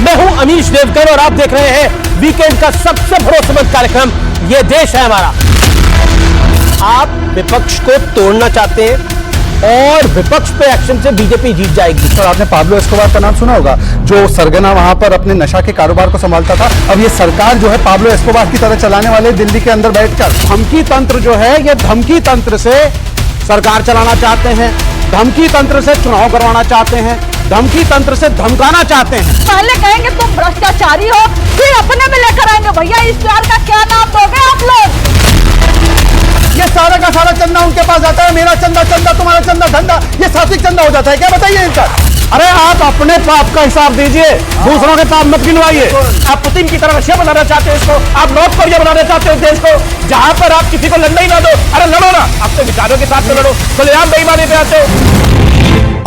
मैं हूं अमीश देवगन और आप देख रहे हैं वीकेंड का सबसे भरोसेमंद कार्यक्रम ये देश है हमारा। आप विपक्ष को तोड़ना चाहते हैं और विपक्ष पे एक्शन से बीजेपी जीत जाएगी। सर, आपने पाब्लो एस्कोबार का नाम सुना होगा, जो सरगना वहां पर अपने नशा के कारोबार को संभालता था। अब ये सरकार जो है पाब्लो एस्कोबार की तरह चलाने वाले दिल्ली के अंदर बैठकर धमकी तंत्र जो है, ये धमकी तंत्र से सरकार चलाना चाहते हैं, धमकी तंत्र से चुनाव करवाना चाहते हैं, धमकी तंत्र से धमकाना चाहते हैं। पहले कहेंगे तुम भ्रष्टाचारी हो, फिर अपने में लेकर आएंगे। भैया इस प्यार का क्या नाम दोगे आप लोग? ये सारा का सारा चंदा उनके पास जाता है। मेरा चंदा चंदा, तुम्हारा चंदा धंधा, ये सात्विक चंदा हो जाता है क्या? बताइए इनका। अरे आप अपने पाप का हिसाब दीजिए, दूसरों के पाप मत गिनवाइए। आप पुतिन की तरह रशिया बनाना चाहते हो इसको, आप नॉर्थ कोरिया बनाना चाहते हो देश को, जहां पर आप किसी को लड़ना ही ना दो। अरे लड़ो ना, अपने विचारों के साथ लड़ो, भले आप बेईमानी पे आते हो।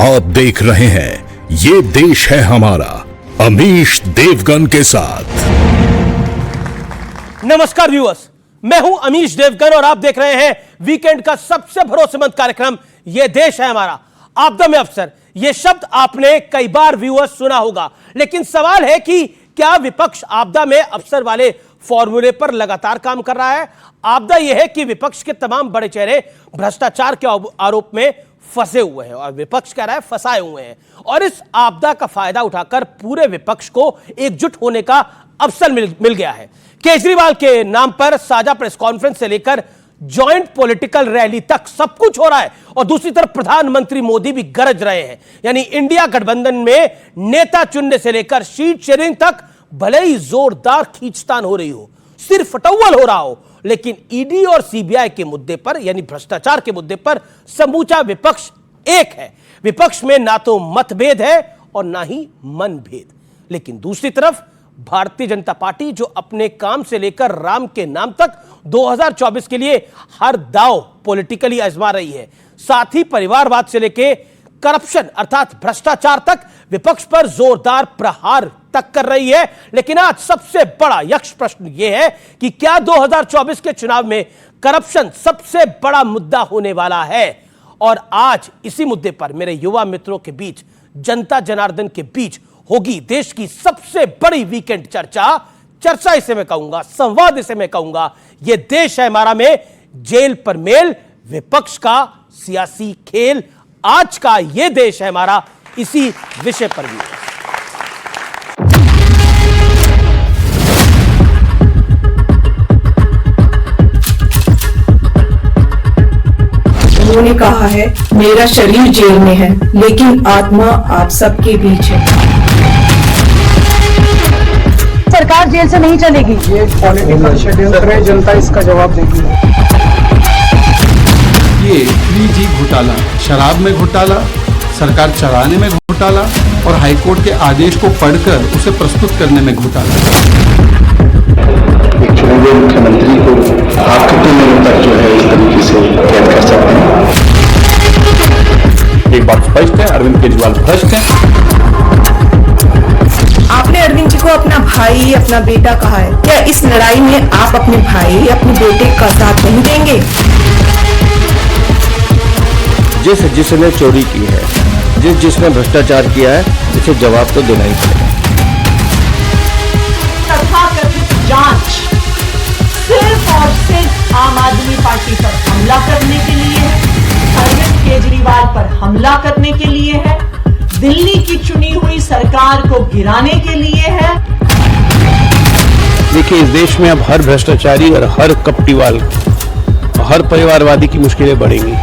आप देख रहे हैं ये देश है हमारा, अमीश देवगन के साथ। नमस्कार व्यूअर्स, मैं हूं अमीश देवगन और आप देख रहे हैं वीकेंड का सबसे भरोसेमंद कार्यक्रम ये देश है हमारा। आपदा में अफसर, ये शब्द आपने कई बार व्यूअर्स सुना होगा, लेकिन सवाल है कि क्या विपक्ष आपदा में अफसर वाले फॉर्मूले पर लगातार काम कर रहा है? आपदा यह है कि विपक्ष के तमाम बड़े चेहरे भ्रष्टाचार के आरोप में फंसे हुए हैं और विपक्ष कह रहा है फंसाए हुए हैं, और इस आपदा का फायदा उठाकर पूरे विपक्ष को एकजुट होने का अवसर मिल गया है। केजरीवाल के नाम पर साझा प्रेस कॉन्फ्रेंस से लेकर जॉइंट पॉलिटिकल रैली तक सब कुछ हो रहा है, और दूसरी तरफ प्रधानमंत्री मोदी भी गरज रहे हैं। यानी इंडिया गठबंधन में नेता चुनने से लेकर सीट शेयरिंग तक भले ही जोरदार खींचतान हो रही हो, सिर फटौवल हो रहा हो, लेकिन ईडी और सीबीआई के मुद्दे पर यानी भ्रष्टाचार के मुद्दे पर समूचा विपक्ष एक है। विपक्ष में ना तो मतभेद है और ना ही मनभेद। लेकिन दूसरी तरफ भारतीय जनता पार्टी जो अपने काम से लेकर राम के नाम तक 2024 के लिए हर दांव पॉलिटिकली आजमा रही है, साथ ही परिवारवाद से लेकर करप्शन अर्थात भ्रष्टाचार तक विपक्ष पर जोरदार प्रहार तक कर रही है। लेकिन आज सबसे बड़ा यक्ष प्रश्न यह है कि क्या 2024 के चुनाव में करप्शन सबसे बड़ा मुद्दा होने वाला है? और आज इसी मुद्दे पर मेरे युवा मित्रों के बीच, जनता जनार्दन के बीच होगी देश की सबसे बड़ी वीकेंड चर्चा इसे मैं कहूंगा, संवाद इसे मैं कहूंगा। यह देश है हमारा में जेल पर मेल, विपक्ष का सियासी खेल, आज का यह देश है हमारा, इसी विषय पर भी। उन्होंने कहा है मेरा शरीर जेल में है लेकिन आत्मा आप सबके बीच है। सरकार जेल से नहीं चलेगी। ये पॉलिटिकल षड्यंत्र है, जनता इसका जवाब देगी। ये 3G घोटाला, शराब में घोटाला, सरकार चलाने में घोटाला और हाईकोर्ट के आदेश को पढ़कर उसे प्रस्तुत करने में घोटाला। एक चुने हुए मुख्यमंत्री को आप कितने दिनों तक जो है इस तरीके से कैद कर सकते हैं? एक बात स्पष्ट है, अरविंद केजरीवाल भ्रष्ट है। आपने अरविंद जी को अपना भाई, अपना बेटा कहा है, क्या इस लड़ाई में आप अपने भाई, अपने बेटे का साथ नहीं देंगे? जिसने चोरी की है, जिसने भ्रष्टाचार किया है, इसे जवाब तो देना ही पड़ेगा। तथाकथित जांच सिर्फ और सिर्फ आम आदमी पार्टी पर हमला करने के लिए है, अरविंद केजरीवाल पर हमला करने के लिए है, दिल्ली की चुनी हुई सरकार को गिराने के लिए है। देखिए, इस देश में अब हर भ्रष्टाचारी और हर कपटीवाल, हर परिवारवादी की मुश्किलें बढ़ेंगी।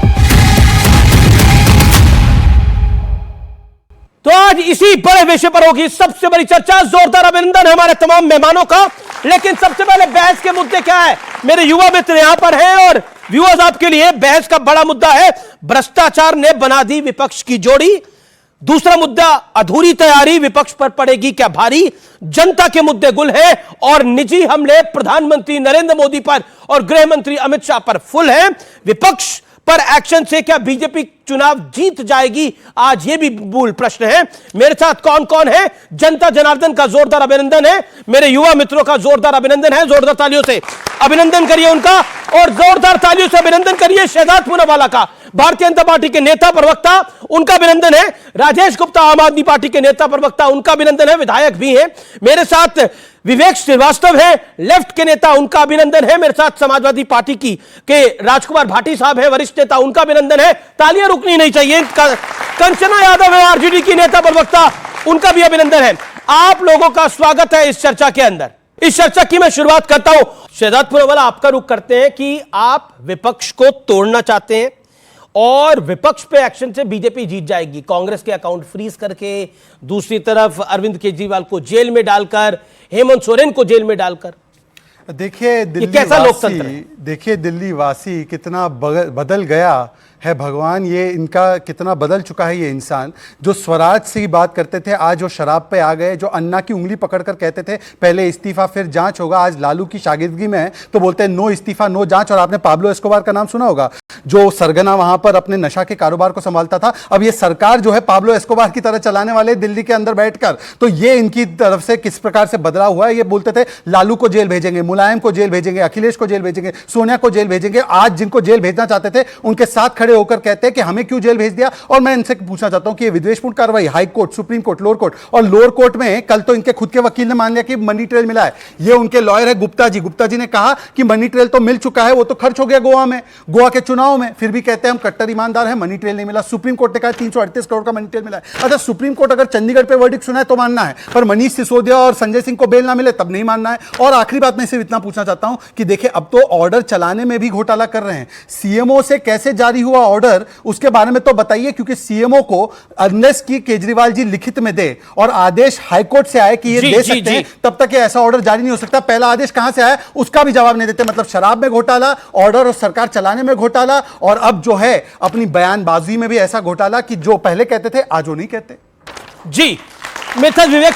तो आज इसी बड़े विषय पर होगी सबसे बड़ी चर्चा। जोरदार अभिनंदन है हमारे तमाम मेहमानों का। लेकिन सबसे पहले बहस के मुद्दे क्या है, मेरे युवा मित्र यहां पर हैं और व्यूअर्स आपके लिए बहस का बड़ा मुद्दा है, भ्रष्टाचार ने बना दी विपक्ष की जोड़ी। दूसरा मुद्दा, अधूरी तैयारी विपक्ष पर पड़ेगी क्या भारी। जनता के मुद्दे गुल है और निजी हमले प्रधानमंत्री नरेंद्र मोदी पर और गृह मंत्री अमित शाह पर फुल है। विपक्ष पर एक्शन से क्या बीजेपी चुनाव जीत जाएगी, आज यह भी मूल प्रश्न है। मेरे साथ कौन कौन है? जनता जनार्दन का जोरदार अभिनंदन है, मेरे युवा मित्रों का जोरदार अभिनंदन है, जोरदार तालियों से अभिनंदन करिए उनका, और जोरदार तालियों से अभिनंदन करिए शहजाद पूनावाला का। भारतीय जनता पार्टी के नेता प्रवक्ता, उनका अभिनंदन है। राजेश गुप्ता आम आदमी पार्टी के नेता प्रवक्ता, उनका अभिनंदन है, विधायक भी हैं। मेरे साथ विवेक श्रीवास्तव है, लेफ्ट के नेता, उनका अभिनंदन है। मेरे साथ समाजवादी पार्टी के राजकुमार भाटी साहब है, वरिष्ठ नेता, उनका अभिनंदन है। तालियां रुकनी नहीं चाहिए। कंचना यादव है, आरजेडी की नेता प्रवक्ता, उनका भी अभिनंदन है। आप लोगों का स्वागत है इस चर्चा के अंदर। इस चर्चा की मैं शुरुआत करता हूं। शहजाद पुनावाला, आपका रुख करते हैं कि आप विपक्ष को तोड़ना चाहते हैं और विपक्ष पे एक्शन से बीजेपी जीत जाएगी, कांग्रेस के अकाउंट फ्रीज करके, दूसरी तरफ अरविंद केजरीवाल को जेल में डालकर, हेमंत सोरेन को जेल में डालकर। देखिए दिल्ली वासी कितना बदल गया है भगवान, ये इनका कितना बदल चुका है ये इंसान। जो स्वराज से ही बात करते थे आज वो शराब पे आ गए, जो अन्ना की उंगली पकड़कर कहते थे पहले इस्तीफा फिर जांच होगा, आज लालू की शागिर्दगी में है तो बोलते हैं नो इस्तीफा नो जांच। और आपने पाब्लो एस्कोबार का नाम सुना होगा, जो सरगना वहां पर अपने नशा के कारोबार को संभालता था। अब ये सरकार जो है पाब्लो एस्कोबार की तरह चलाने वाले दिल्ली के अंदर बैठकर, तो ये इनकी तरफ से किस प्रकार से बदलाव हुआ है। ये बोलते थे लालू को जेल भेजेंगे, मुलायम को जेल भेजेंगे, अखिलेश को जेल भेजेंगे, सोनिया को जेल भेजेंगे। आज जिनको जेल भेजना चाहते थे उनके साथ खड़े होकर कहते हैं कि हमें क्यों जेल भेज दिया। और मैं इनसे पूछना चाहता हूं कि ये विद्वेषपूर्ण कार्रवाई high court, supreme court, lower court, और लोअर कोर्ट में कल तो इनके खुद के वकील ने मान लिया कि मनी ट्रेल मिला है। ये उनके लॉयर है गुप्ता जी ने कहा कि मनी ट्रेल तो मिल चुका है, वो तो खर्च हो गया गोवा में, गोवा के चुनाव में, फिर भी कहते हैं हम कट्टर ईमानदार हैं, मनी ट्रेल नहीं मिला। सुप्रीम कोर्ट ने कहा 338 करोड़ का मनी ट्रेल मिला है। अच्छा, सुप्रीम कोर्ट अगर चंडीगढ़ पे वर्डिक्ट सुना है तो मानना है, पर मनीष सिसोदिया और संजय सिंह को बेल ना मिले तब नहीं मानना है। और आखिरी बात मैं सिर्फ इतना पूछना चाहता हूं कि देखिए अब तो ऑर्डर चलाने में भी घोटाला कर रहे हैं। सीएमओ से कैसे जारी हुआ ऑर्डर उसके बारे में तो बताइए, क्योंकि सीएमओ को अनलेस की केजरीवाल जी लिखित में दे और आदेश हाईकोर्ट से आए कि ये दे सकते हैं, तब तक ये ऐसा ऑर्डर जारी नहीं हो सकता। पहला आदेश कहां से आया उसका भी जवाब नहीं देते। मतलब शराब में घोटाला, ऑर्डर और सरकार चलाने में घोटाला, और अब जो है अपनी बयानबाजी में भी ऐसा घोटाला कि जो पहले कहते थे आज वो नहीं कहते। जी, मेरे साथ विवेक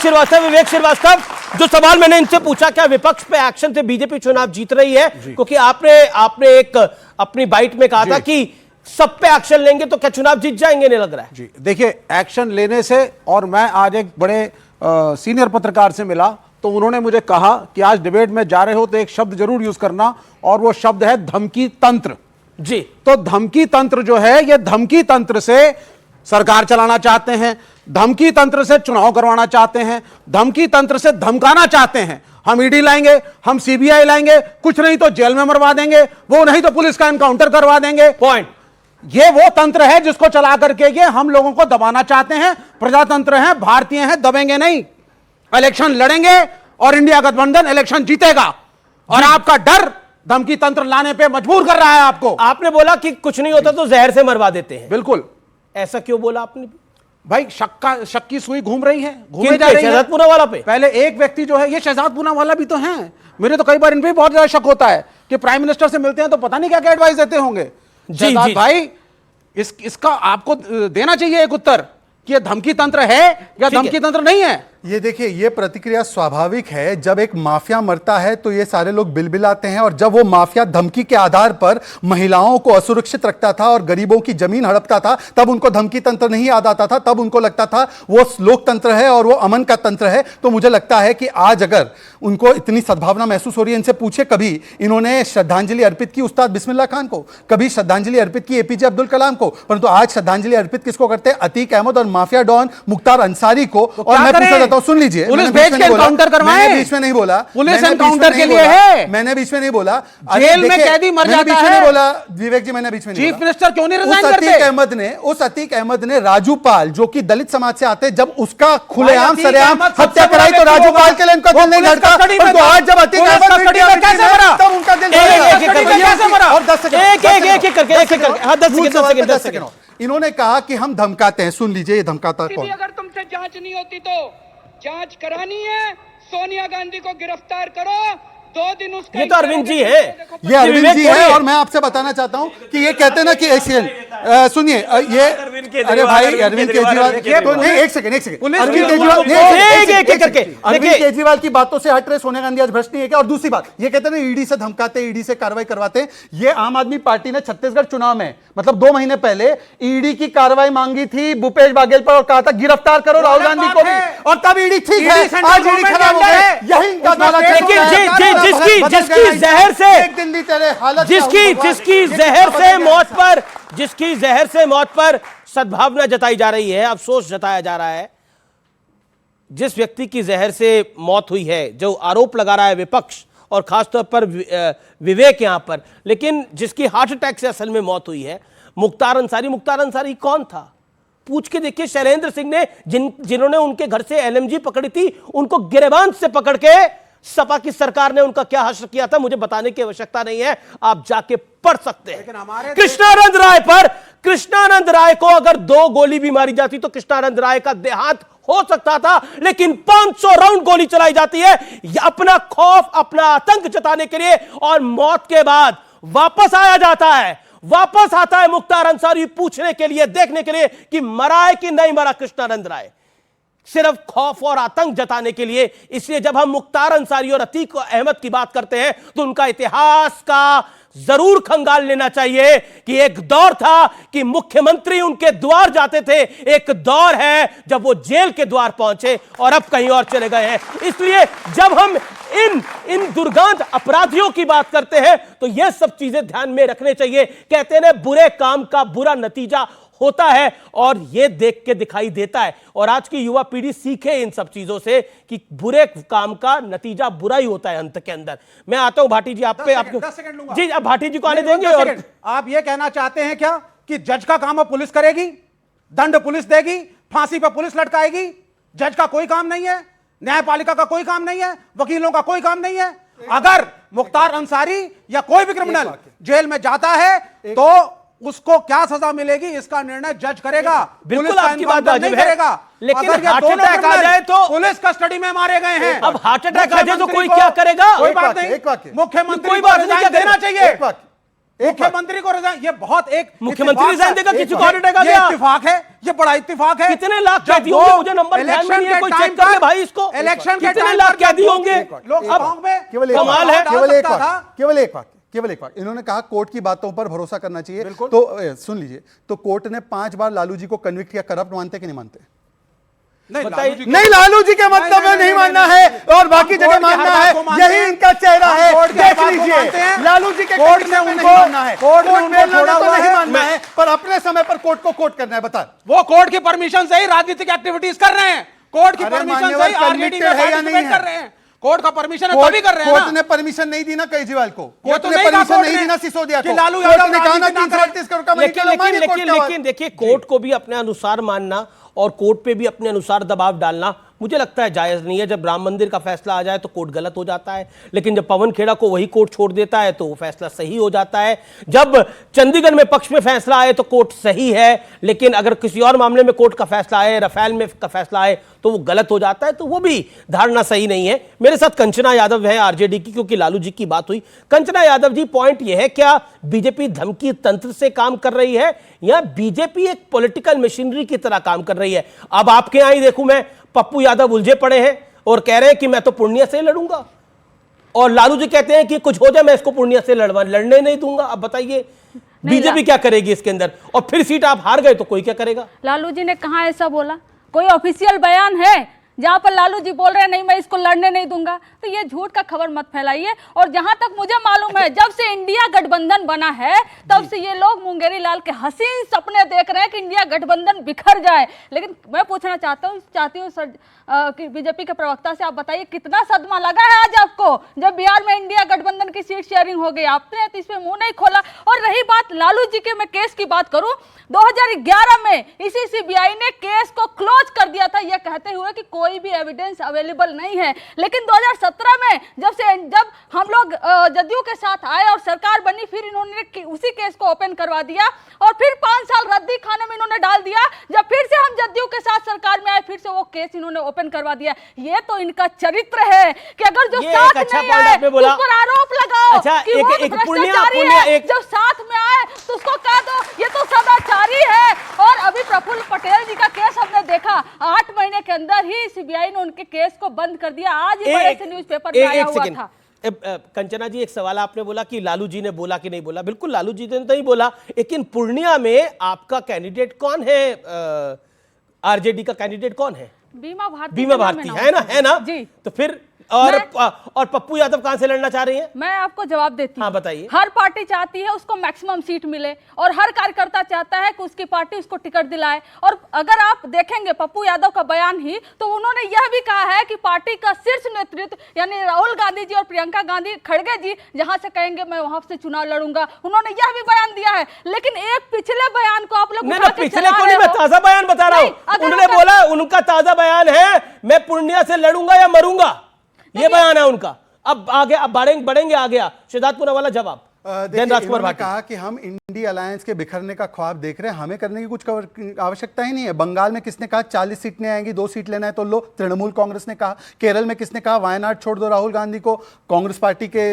श्रीवास्तव, जो सवाल मैंने इनसे पूछा, क्या विपक्ष पे एक्शन से बीजेपी चुनाव जीत रही है, क्योंकि आपने एक अपनी बाइट में कहा था कि सब पे एक्शन लेंगे तो क्या चुनाव जीत जाएंगे, नहीं लग रहा है। जी देखिए, एक्शन लेने से, और मैं आज एक बड़े सीनियर पत्रकार से मिला तो उन्होंने मुझे कहा कि आज डिबेट में जा रहे हो तो एक शब्द जरूर यूज करना, और वो शब्द है धमकी तंत्र। जी, तो धमकी तंत्र जो है, ये धमकी तंत्र से सरकार चलाना चाहते हैं, धमकी तंत्र से चुनाव करवाना चाहते हैं, धमकी तंत्र से धमकाना चाहते हैं। हम ईडी लाएंगे, हम सीबीआई लाएंगे, कुछ नहीं तो जेल में मरवा देंगे, वो नहीं तो पुलिस का एनकाउंटर करवा देंगे। पॉइंट। ये वो तंत्र है जिसको चला करके ये हम लोगों को दबाना चाहते हैं। प्रजातंत्र हैं, भारतीय हैं, दबेंगे नहीं। इलेक्शन लड़ेंगे और इंडिया गठबंधन इलेक्शन जीतेगा, और आपका डर धमकी तंत्र लाने पे मजबूर कर रहा है आपको। आपने बोला कि कुछ नहीं होता तो जहर से मरवा देते हैं। बिल्कुल। ऐसा क्यों बोला आपने? भाई शक की सुई घूम रही है, घूमे जा रही है। शहजाद पूनावाला पे पहले एक व्यक्ति जो है, ये शहजाद पूनावाला भी तो हैं। मेरे तो कई बार इन पे बहुत ज्यादा शक होता है कि प्राइम मिनिस्टर से मिलते हैं तो पता नहीं क्या क्या एडवाइस देते होंगे। शहजाद भाई, इसका आपको देना चाहिए एक उत्तर कि ये धमकी तंत्र है या धमकी तंत्र नहीं है। ये देखिए, ये प्रतिक्रिया स्वाभाविक है। जब एक माफिया मरता है तो ये सारे लोग बिलबिलाते हैं, और जब वो माफिया धमकी के आधार पर महिलाओं को असुरक्षित रखता था और गरीबों की जमीन हड़पता था, तब उनको धमकी तंत्र नहीं याद आता था, तब उनको लगता था वो लोकतंत्र है और वो अमन का तंत्र है। तो मुझे लगता है कि आज अगर उनको इतनी सद्भावना महसूस हो रही है, इनसे पूछे कभी इन्होंने श्रद्धांजलि अर्पित की उस्ताद बिस्मिल्लाह खान को, कभी श्रद्धांजलि अर्पित की एपीजे अब्दुल कलाम को, परंतु आज श्रद्धांजलि अर्पित किसको करते हैं? अतीक अहमद और माफिया डॉन मुख्तार अंसारी को। और मैं पूछना तो सुन लीजिए, पुलिस भेज के एनकाउंटर करवाएं। मैंने बीच में नहीं बोला, पुलिस एनकाउंटर के लिए है। मैंने बीच में नहीं बोला, जेल में कैदी मर जाता है। बीच में नहीं बोला विवेक जी, मैंने बीच में नहीं बोला। चीफ मिनिस्टर क्यों नहीं रिजाइन करते? उस अतीक अहमद ने राजू पाल, जो कि दलित समाज से आते, जब उसका खुलेआम सरेआम हत्या कराई तो राजू पाल के लिए उनका दिल नहीं धड़का। तो आज जब अतीक अहमद तब उनका दिल और 10 सेकंड इन्होंने कहा कि हम धमकाते हैं। सुन लीजिए, ये धमकाता कौन? अगर तुमसे जांच नहीं होती तो जांच करानी है, सोनिया गांधी को गिरफ्तार करो, 2 दिन उसका। ये तो अरविंद जी है, ये अरविंद जी है। और मैं आपसे बताना चाहता हूं कि ये कहते हैं ना कि सुनिए, ये अरे भाई अरविंद केजरीवाल, एक सेकंड अरविंद केजरीवाल की बातों से हट रहे सोनिया गांधी आज भ्रष्ट नहीं है क्या? और दूसरी बात, ये कहते हैं ना ईडी से धमकाते, ईडी से कार्रवाई करवाते हैं। ये आम आदमी पार्टी ने छत्तीसगढ़ चुनाव में, मतलब 2 महीने पहले ईडी की कार्रवाई मांगी थी भूपेश बाघेल पर, और कहा था गिरफ्तार करो राहुल गांधी को भी, और तब ईडी ठीक है, आज ईडी खराब हो गया। यही इनका जिसकी जहर से मौत पर जिसकी जहर से मौत पर सद्भावना जताई जा रही है, अफसोस जताया जा रहा है, जिस व्यक्ति की जहर से मौत हुई है, जो आरोप लगा रहा है विपक्ष और खासतौर पर विवेक यहां पर, लेकिन जिसकी हार्ट अटैक से असल में मौत हुई है, मुख्तार अंसारी। मुख्तार अंसारी कौन था? पूछ के देखिए। शैलेंद्र सिंह ने जिन्होंने उनके घर से एलएमजी पकड़ी थी, उनको गिरेबान से पकड़ के सपा की सरकार ने उनका क्या हश्र किया था, मुझे बताने की आवश्यकता नहीं है, आप जाके पढ़ सकते हैं। कृष्णानंद राय पर, कृष्णानंद राय को अगर 2 गोली भी मारी जाती तो कृष्णानंद राय का देहांत हो सकता था, लेकिन 500 राउंड गोली चलाई जाती है अपना खौफ, अपना आतंक जताने के लिए, और मौत के बाद वापस आया जाता है, वापस आता है मुख्तार अंसारी पूछने के लिए, देखने के लिए कि मरा है कि नहीं मरा कृष्णानंद राय, सिर्फ खौफ और आतंक जताने के लिए। इसलिए जब हम मुख्तार अंसारी और अतीक अहमद की बात करते हैं तो उनका इतिहास का जरूर खंगाल लेना चाहिए कि एक दौर था कि मुख्यमंत्री उनके द्वार जाते थे, एक दौर है जब वो जेल के द्वार पहुंचे और अब कहीं और चले गए हैं। इसलिए जब हम इन दुर्दांत अपराधियों की बात करते हैं तो ये सब चीजें ध्यान में रखने चाहिए। कहते हैं बुरे काम का बुरा नतीजा होता है, और यह देख के दिखाई देता है, और आज की युवा पीढ़ी सीखे इन सब चीजों से कि बुरे काम का नतीजा बुरा ही होता है अंत के अंदर। मैं आता हूं भाटी जी, आप पे आप 10 सेकंड लूंगा जी, अब भाटी जी को आने देंगे। और आप ये कहना चाहते हैं क्या कि जज का काम अब पुलिस करेगी, दंड पुलिस देगी, फांसी पर पुलिस लटकाएगी? जज का कोई काम नहीं है, न्यायपालिका का कोई काम नहीं है, वकीलों का कोई काम नहीं है। अगर मुख्तार अंसारी या कोई भी क्रिमिनल जेल में जाता है तो उसको क्या सजा मिलेगी, इसका निर्णय जज करेगा। बिल्कुल आपकी बात वाजिब है, करेगा। लेकिन अगर ये हार्ट दोनों अटैक आ जाए तो पुलिस कस्टडी में मारे गए हैं, अब हार्ट अटैक आ जाए तो कोई क्या करेगा? कोई बात नहीं, मुख्यमंत्री को रिजाइन देना चाहिए, मुख्यमंत्री को रिजाइन। ये बहुत एक मुख्यमंत्री रिजाइन देगा, किसी को हार्ट अटैक आ गया, इत्तेफाक है, ये बड़ा इत्तेफाक है। कितने लाख कैदी होंगे, मुझे नंबर ध्यान में नहीं है, कोई चेक कर ले भाई इसको। इलेक्शन के कितने लाख कैदी होंगे? कमाल है। केवल एक बात इन्होंने कहा कोर्ट की बातों पर भरोसा करना चाहिए। तो सुन लीजिए, तो कोर्ट ने 5 बार लालू जी को कन्विक्ट किया, करप्ट मानते कि नहीं मानते? नहीं, लालू जी के मतलब में नहीं मानना है और बाकी जगह मानना है, यही इनका चेहरा है। देख लीजिए, लालू जी के कोर्ट ने उनको मानना है, कोर्ट ने उनको नहीं मानना है, पर अपने समय पर कोर्ट को कोर्ट करना है। बता, वो कोर्ट की परमिशन से ही राजनीतिक एक्टिविटीज कर रहे हैं, कोर्ट की परमिशन से ही आरजेडी में पार्टिसिपेट कर रहे हैं। कोर्ट का परमिशन है तभी कर रहे हैं। कोर्ट ने परमिशन नहीं दी ना केजरीवाल को, कोर्ट ने परमिशन नहीं दी ना सिसोदिया को, लालू कोर्ट ने कहा ना 338 करोड़ का लेकिन देखिए, कोर्ट को भी अपने अनुसार मानना और कोर्ट पे भी अपने अनुसार दबाव डालना मुझे लगता है जायज नहीं है। जब राम मंदिर का फैसला आ जाए तो कोर्ट गलत हो जाता है, लेकिन जब पवन खेड़ा को वही कोर्ट छोड़ देता है तो वो फैसला सही हो जाता है। जब चंडीगढ़ में पक्ष में फैसला आए तो कोर्ट सही है, लेकिन अगर किसी और मामले में कोर्ट का फैसला आए, राफेल में का फैसला आए तो वो गलत हो जाता है, तो वो भी धारणा सही नहीं है। मेरे साथ कंचना यादव है आरजेडी की, क्योंकि लालू जी की बात हुई। कंचना यादव जी, पॉइंट यह है, क्या बीजेपी धमकी तंत्र से काम कर रही है या बीजेपी एक पॉलिटिकल मशीनरी की तरह काम कर रही है? अब आपके यहां ही देखूं मैं, पप्पू यादव उलझे पड़े हैं और कह रहे हैं कि मैं तो पूर्णिया से लड़ूंगा, और लालू जी कहते हैं कि कुछ हो जाए मैं इसको पूर्णिया से लड़ने नहीं दूंगा। अब बताइए बीजेपी क्या करेगी इसके अंदर? और फिर सीट आप हार गए तो कोई क्या करेगा? लालू जी ने कहा ऐसा बोला? कोई ऑफिशियल बयान है जहां पर लालू जी बोल रहे हैं नहीं मैं इसको लड़ने नहीं दूंगा? तो ये झूठ का खबर मत फैलाइए। और जहां तक मुझे मालूम है, जब से इंडिया गठबंधन बना है तब से ये लोग मुंगेरी लाल के हसीन सपने देख रहे हैं कि इंडिया गठबंधन बिखर जाए। लेकिन मैं पूछना चाहती हूँ सर कि बीजेपी के प्रवक्ता से, आप बताइए कितना सदमा लगा है आज आपको जब बिहार में इंडिया गठबंधन की सीट शेयरिंग हो गई? आपने तो इसमें मुंह नहीं खोला। और रही बात लालू जी के, मैं केस की बात करूं, 2011 में इसी सीबीआई ने केस को क्लोज कर दिया था यह कहते हुए कि कोई भी एविडेंस अवेलेबल नहीं है। लेकिन 2017 में जब हम लोग जदयू के साथ आए और सरकार बनी, फिर इन्होंने उसी केस को ओपन करवा दिया और फिर 5 साल रद्दी खाने में इन्होंने डाल दिया। जब फिर से हम जदयू के साथ सरकार में आए, फिर से वो केस इन्होंने ओपन करवा दिया। ये तो इनका चरित्र है कि अगर जो साथ नहीं आए तो उस पर आरोप लगाओ कि वो भ्रष्टाचारी है, जो साथ में आए तो उसको कह दो ये तो सदाचारी है। और अभी प्रफुल्ल पटेल जी का केस हमने देखा, 8 महीने के अंदर ही सीबीआई ने उनके केस को बंद कर दिया। आज ही बड़े से न्यूज़पेपर में आया हुआ था। कंचना जी, एक सवाल आपने बोला कि लालू जी ने बोला कि नहीं बोला। बिल्कुल लालू जी ने नहीं बोला, लेकिन पूर्णिया में आपका कैंडिडेट कौन है? आरजेडी का कैंडिडेट कौन है? बीमा भारती है ना जी। तो फिर और पप्पू यादव कहां से लड़ना चाह रही हैं? मैं आपको जवाब देती हूँ। हाँ, बताइए। हर पार्टी चाहती है उसको मैक्सिमम सीट मिले और हर कार्यकर्ता चाहता है कि उसकी पार्टी उसको टिकट दिलाए। और अगर आप देखेंगे पप्पू यादव का बयान ही, तो उन्होंने यह भी कहा है कि पार्टी का शीर्ष नेतृत्व यानी राहुल गांधी जी और प्रियंका गांधी खड़गे जी जहां से कहेंगे मैं वहां से चुनाव लड़ूंगा, उन्होंने यह भी बयान दिया है। लेकिन एक पिछले बयान को आप लोग नहीं, पिछले को नहीं, मैं ताजा बयान बता रहा हूं। उन्होंने बोला, उनका ताजा बयान है, मैं पूर्णिया से लड़ूंगा या मरूंगा, ये बयान है उनका। अब आगे, अब बढ़ेंगे आगे। शहजाद पूनावाला जवाब। इन्होंने कहा कि हम इंडी अलायंस के बिखरने का ख्वाब देख रहे हैं, हमें करने की कुछ आवश्यकता ही नहीं है। बंगाल में किसने कहा 40 सीट नहीं आएंगी, 2 सीट लेना है तो लो, तृणमूल कांग्रेस ने कहा। केरल में किसने कहा वायनाड छोड़ दो राहुल गांधी को, कांग्रेस पार्टी के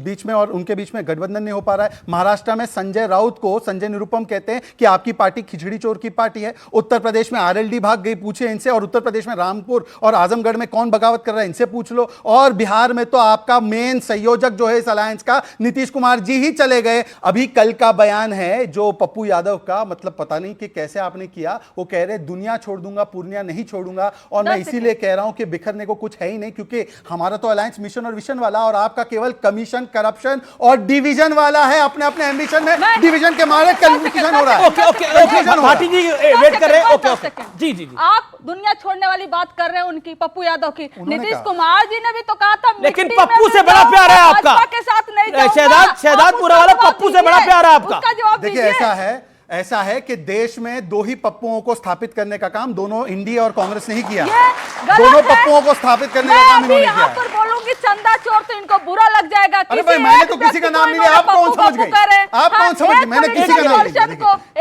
बीच में और उनके बीच में गठबंधन नहीं हो पा रहा है। महाराष्ट्र में संजय राउत को संजय निरुपम कहते हैं कि आपकी पार्टी खिचड़ी चोर की पार्टी है। उत्तर प्रदेश में आरएलडी भाग गई, पूछे इनसे। और उत्तर प्रदेश में रामपुर और आजमगढ़ में कौन बगावत कर रहा है, इनसे पूछ लो। और बिहार में तो आपका मेन संयोजक जो है इस अलायंस का, नीतीश कुमार जी ही चले गए। अभी कल का बयान है जो पप्पू यादव का, मतलब पता नहीं कि कैसे आपने किया, वो कह रहे दुनिया छोड़ दूंगा, पूर्णिया नहीं छोड़ूंगा। और मैं इसीलिए कह रहा हूं कि बिखरने को कुछ है ही नहीं, क्योंकि हमारा तो अलायंस मिशन और विजन वाला, और आपका केवल कमीशन, करप्शन और डिवीजन वाला है। अपने अपने एम्बिशन में डिवीजन के मारे कन्फ्यूजन हो रहा है। भाटी जी वेट कर रहे हैं। ओके, जी। आप दुनिया छोड़ने वाली बात कर रहे हैं उनकी, पप्पू यादव की। नीतीश कुमार जी ने भी तो कहा था, लेकिन पप्पू से बड़ा प्यार है आपका के साथ नहीं। शहजाद पूनावाला, पप्पू से बड़ा प्यार है आपका। देखिए, ऐसा है कि देश में 2 ही पप्पुओं को स्थापित करने का काम दोनों इंडी और कांग्रेस ने ही किया। दोनों पप्पुओं को स्थापित करने का काम इन्होंने किया। पर बोलूंगी चंदा चोर तो इनको बुरा लग जाएगा। अरे भाई, मैंने तो किसी का नाम नहीं लिया, आप कौन समझ गए? आप कौन समझ गए? मैंने किसी का नाम नहीं लिया।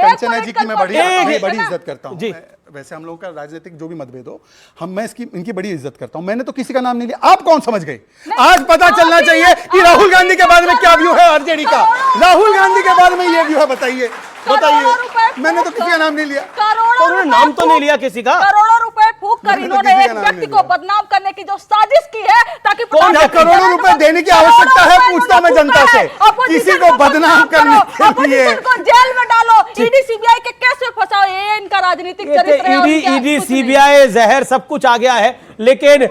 कंचना जी की मैं बड़ी इज्जत करता हूँ। वैसे हम लोगों का राजनीतिक जो भी मतभेद हो, मैं इनकी बड़ी इज्जत करता हूं। मैंने तो किसी का नाम नहीं लिया, आप कौन समझ गए? आज पता चलना चाहिए कि राहुल गांधी के बारे में क्या व्यू है आरजेडी का। राहुल गांधी के बारे में ये व्यू है, बताइए। मैंने तो किसी का नाम नहीं लिया। करोड़ों नाम तो नहीं लिया किसी का। करोड़ों रुपए फूंक कर इन्होंने एक व्यक्ति को बदनाम करने की जो साजिश की है, ताकि करोड़ों रुपए देने की आवश्यकता है, पूछता हूं मैं जनता से, किसी को बदनाम करने के लिए जेल में डालो, ईडी सीबीआई के केस में फंसाओ, ये इनका राजनीतिक चरित्र है। ईडी सीबीआई जहर सब कुछ आ गया है, लेकिन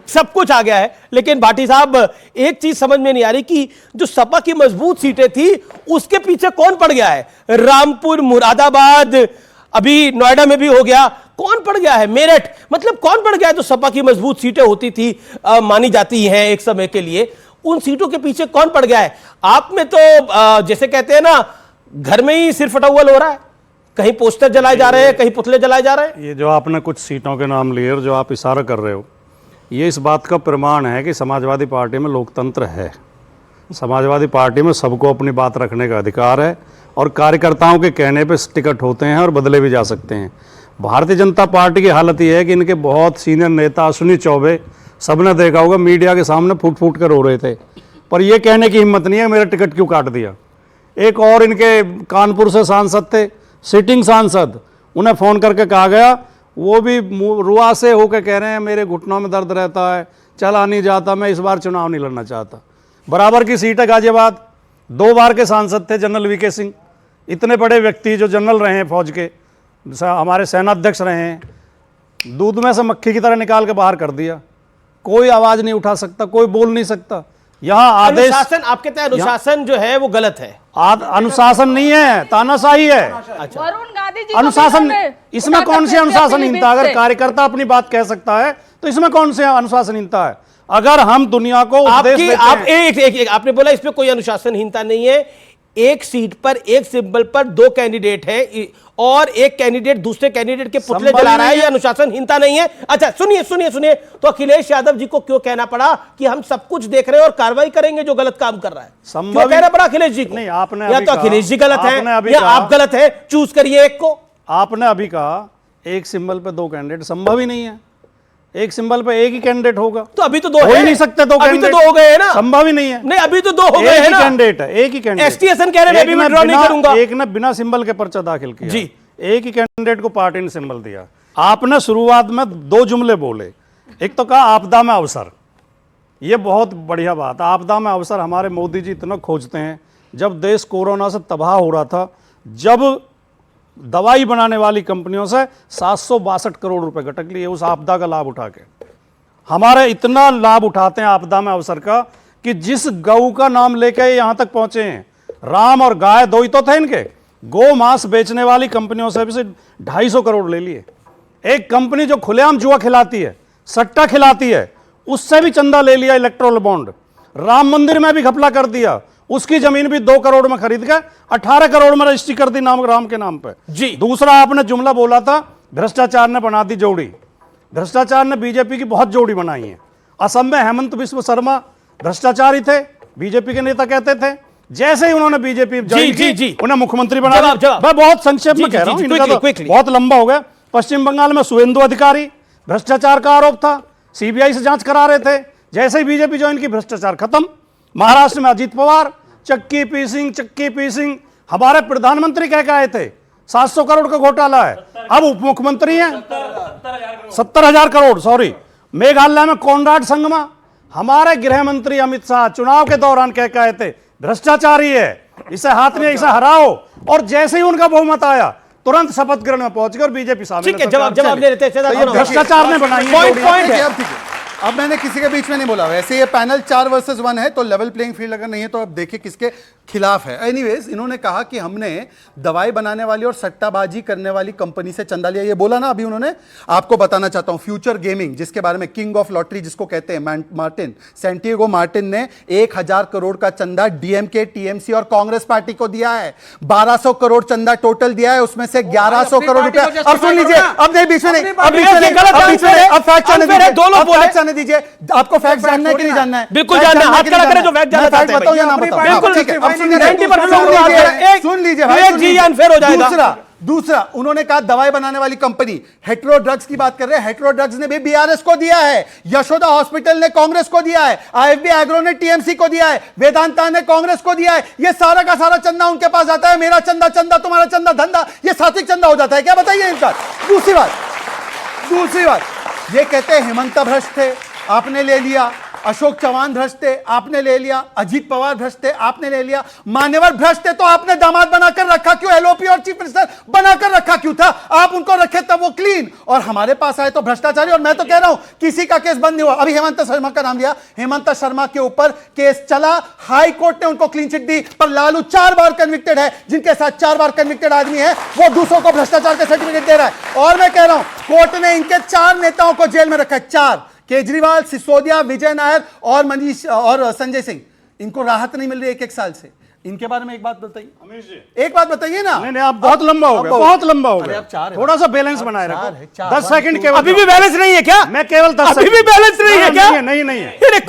सब कुछ आ गया है। लेकिन भाटी साहब, एक चीज समझ में नहीं आ रही कि जो सपा की मजबूत सीटें थी उसके पीछे कौन पड़ गया है? रामपुर, मुरादाबाद, अभी नोएडा में भी हो गया, कौन पड़ गया है? मेरठ, मतलब कौन पड़ गया है? जो सपा की मजबूत सीटें होती थी, मानी जाती हैं एक समय के लिए, उन सीटों के पीछे कौन पड़ गया है? आप में तो जैसे कहते हैं ना, घर में ही सिर फटावल हो रहा है, कहीं पोस्टर जलाए जा रहे हैं, कहीं पुतले जलाए जा रहे हैं। ये जो आपने कुछ सीटों के नाम लिए और जो आप इशारा कर रहे हो, ये इस बात का प्रमाण है कि समाजवादी पार्टी में लोकतंत्र है। समाजवादी पार्टी में सबको अपनी बात रखने का अधिकार है और कार्यकर्ताओं के कहने पे टिकट होते हैं और बदले भी जा सकते हैं। भारतीय जनता पार्टी की हालत ये है कि इनके बहुत सीनियर नेता अश्विनी चौबे, सबने देखा होगा, मीडिया के सामने फूट फूट कर रो रहे थे, पर ये कहने की हिम्मत नहीं है मेरा टिकट क्यों काट दिया। एक और इनके कानपुर से सांसद थे, सिटिंग सांसद, उन्हें फ़ोन करके कहा गया, वो भी रुआ से होकर कह रहे हैं मेरे घुटनों में दर्द रहता है, चला नहीं जाता, मैं इस बार चुनाव नहीं लड़ना चाहता। बराबर की सीट है गाजियाबाद, 2 बार के सांसद थे जनरल वीके सिंह, इतने बड़े व्यक्ति जो जनरल रहे हैं फौज के, हमारे सेनाध्यक्ष रहे हैं, दूध में से मक्खी की तरह निकाल के बाहर कर दिया। कोई आवाज़ नहीं उठा सकता, कोई बोल नहीं सकता। यहाँ आदेश, अनुशासन, आप कहते हैं अनुशासन जो है वो गलत है। अनुशासन नहीं है, तानाशाही है। वरुण गांधी जी अनुशासन, इसमें कौन सी अनुशासनहीनता? अगर कार्यकर्ता अपनी बात कह सकता है तो इसमें कौन सी अनुशासनहीनता है? अगर हम दुनिया को आपने बोला इसमें कोई अनुशासनहीनता नहीं है। एक सीट पर, एक सिंबल पर 2 कैंडिडेट हैं और एक कैंडिडेट दूसरे कैंडिडेट के पुतले जला रहा है, ये अनुशासनहीनता नहीं है। अच्छा सुनिए, तो अखिलेश यादव जी को क्यों कहना पड़ा कि हम सब कुछ देख रहे हैं और कार्रवाई करेंगे जो गलत काम कर रहा है? क्यों कहना पड़ा अखिलेश जी को? नहीं, आपने या तो अखिलेश जी गलत है या आप गलत है, चूज करिए एक को। आपने अभी कहा एक सिंबल पे 2 कैंडिडेट, संभव ही नहीं है। एक सिंबल पे एक ही कैंडिडेट होगा, तो अभी तो 2 हो ही नहीं सकते। 2 अभी तो 2 हो गए हैं ना, संभव ही नहीं है। नहीं, अभी तो 2 हो गए हैं ना, कैंडिडेट है, एक ही कैंडिडेट। एसटीएसएन कह रहे हैं मैं भी विड्रॉ नहीं करूंगा। एक ने बिना सिंबल के पर्चा दाखिल किया जी, एक ही कैंडिडेट को पार्टी ने सिंबल दिया। आपने शुरुआत में 2 जुमले बोले, एक तो कहा आपदा में अवसर, ये बहुत बढ़िया बात। आपदा में अवसर हमारे मोदी जी इतना खोजते हैं। जब देश कोरोना से तबाह हो रहा था, जब दवाई बनाने वाली कंपनियों से 762 करोड़ रुपए गटक लिए उस आपदा का लाभ उठा के, हमारे इतना लाभ उठाते हैं आपदा में अवसर का कि जिस गऊ का नाम लेके यहां तक पहुंचे हैं, राम और गाय दो ही तो थे इनके। गो मांस बेचने वाली कंपनियों से भी 250 करोड़ ले लिए। एक कंपनी जो खुलेआम जुआ खिलाती है, सट्टा खिलाती है, उससे भी चंदा ले लिया, इलेक्ट्रोल बॉन्ड। राम मंदिर में भी घपला कर दिया, उसकी जमीन भी 2 करोड़ में खरीद के 18 करोड़ में रजिस्ट्री कर दी नाम राम के नाम पे। जी दूसरा आपने जुमला बोला था, भ्रष्टाचार ने बना दी जोड़ी। भ्रष्टाचार ने बीजेपी की बहुत जोड़ी बनाई है। असम में हेमंत बिस्व शर्मा भ्रष्टाचारी थे, बीजेपी के नेता कहते थे। जैसे ही उन्होंने बीजेपी ज्वाइन की, उन्हें मुख्यमंत्री बना दिया। मैं बहुत संक्षेप में कह रहा हूं, इनका तो बहुत लंबा हो गया। पश्चिम बंगाल में शुभेंदु अधिकारी, भ्रष्टाचार का आरोप था, सीबीआई से जांच करा रहे थे। जैसे ही बीजेपी ज्वाइन की, भ्रष्टाचार खत्म। महाराष्ट्र में अजीत पवार, चक्की पीसिंग। हमारे प्रधानमंत्री कह के आए थे 700 करोड़ का घोटाला है, अब उप मुख्यमंत्री हैं 70,000 करोड़, सॉरी। मेघालय में कॉनराड संगमा, हमारे गृह मंत्री अमित शाह चुनाव के दौरान कह के आए थे भ्रष्टाचारी है, इसे हाथ में, इसे हराओ। और जैसे ही उनका बहुमत आया, तुरंत शपथ ग्रहण में पहुंच गए और बीजेपी शामिल। ठीक है, जवाब ले लेते हैं। भ्रष्टाचार ने बनाई पॉइंट है। अब मैंने किसी के बीच में नहीं बोला। वैसे ये पैनल 4 वर्सेस 1 है, तो लेवल प्लेइंग फील्ड अगर नहीं है तो अब देखिए किसके खिलाफ है। एनीवेज, इन्होंने कहा कि हमने दवाई बनाने वाली और सट्टाबाजी करने वाली कंपनी से चंदा लिया। ये बोला ना अभी उन्होंने। आपको बताना चाहता हूं, फ्यूचर गेमिंग, जिसके बारे में किंग ऑफ लॉटरी जिसको कहते हैं, मार्टिन, सैंटियागो मार्टिन ने 1000 करोड़ का चंदा डीएमके, टीएमसी और कांग्रेस पार्टी को दिया है। 1200 करोड़ चंदा टोटल दिया है, उसमें से 1100 करोड़ रुपया। अब सुन लीजिए, अब नहीं, बीच में नहीं, अब फैक्ट आने दीजिए। आपको फैक्ट जानना है कि नहीं जानना है? बिल्कुल जानना है। हाथ खड़ा करें जो फैक्ट जानना चाहते हैं। बताओ या ना बताओ? बिल्कुल, ठीक है, अब सुन लीजिए भाई, जी अनफेयर हो जाएगा। दूसरा उन्होंने कहा दवाई बनाने वाली कंपनी, हेटेरो ड्रग्स की बात कर रहे हैं। हेटेरो ड्रग्स ने भी बीआरएस को दिया है, यशोदा हॉस्पिटल ने कांग्रेस को दिया है, आईएफबी एग्रो ने टीएमसी को दिया है, वेदांता ने कांग्रेस को दिया है। ये सारा का सारा चंदा उनके पास आता है। मेरा चंदा चंदा, तुम्हारा चंदा धंधा, ये सात्विक चंदा हो जाता है क्या? बताइए इनका। दूसरी बात, ये कहते हैं हेमंता भ्रष्ट थे, आपने ले लिया। अशोक चौहान भ्रष्ट थे, आपने ले लिया। अजीत पवार भ्रष्ट थे, आपने ले लिया। मान्यवर भ्रष्ट थे, तो आपने दामाद बनाकर रखा क्यों? एलओपी और चीफ मिनिस्टर बनाकर रखा क्यों था? आप उनको रखे तब वो क्लीन, और हमारे पास आए तो भ्रष्टाचारी। और मैं तो कह रहा हूं किसी का केस बंद नहीं हुआ। अभी हेमंत शर्मा का नाम लिया, हेमंत शर्मा के ऊपर केस चला, हाई कोर्ट ने उनको क्लीन चिट दी। पर लालू 4 बार कन्विक्टेड है, जिनके साथ 4 बार कन्विक्टेड आदमी है, वो दूसरों को भ्रष्टाचार का सर्टिफिकेट दे रहा है। और मैं कह रहा हूं, कोर्ट ने इनके 4 नेताओं को जेल में रखा है। 4, केजरीवाल, सिसोदिया, विजय नायर और मनीष और संजय सिंह। इनको राहत नहीं मिल रही 1-1 साल से। इनके बारे में एक बात बताइए, एक बात बताइए ना। नहीं, आप बहुत लंबा हो गया, बहुत लंबा हो गया। थोड़ा सा बैलेंस बनाए रखो। 10 सेकंड केवल। अभी भी बैलेंस नहीं है क्या? मैं केवल 10 अभी भी बैलेंस नहीं है क्या? नहीं है। अरे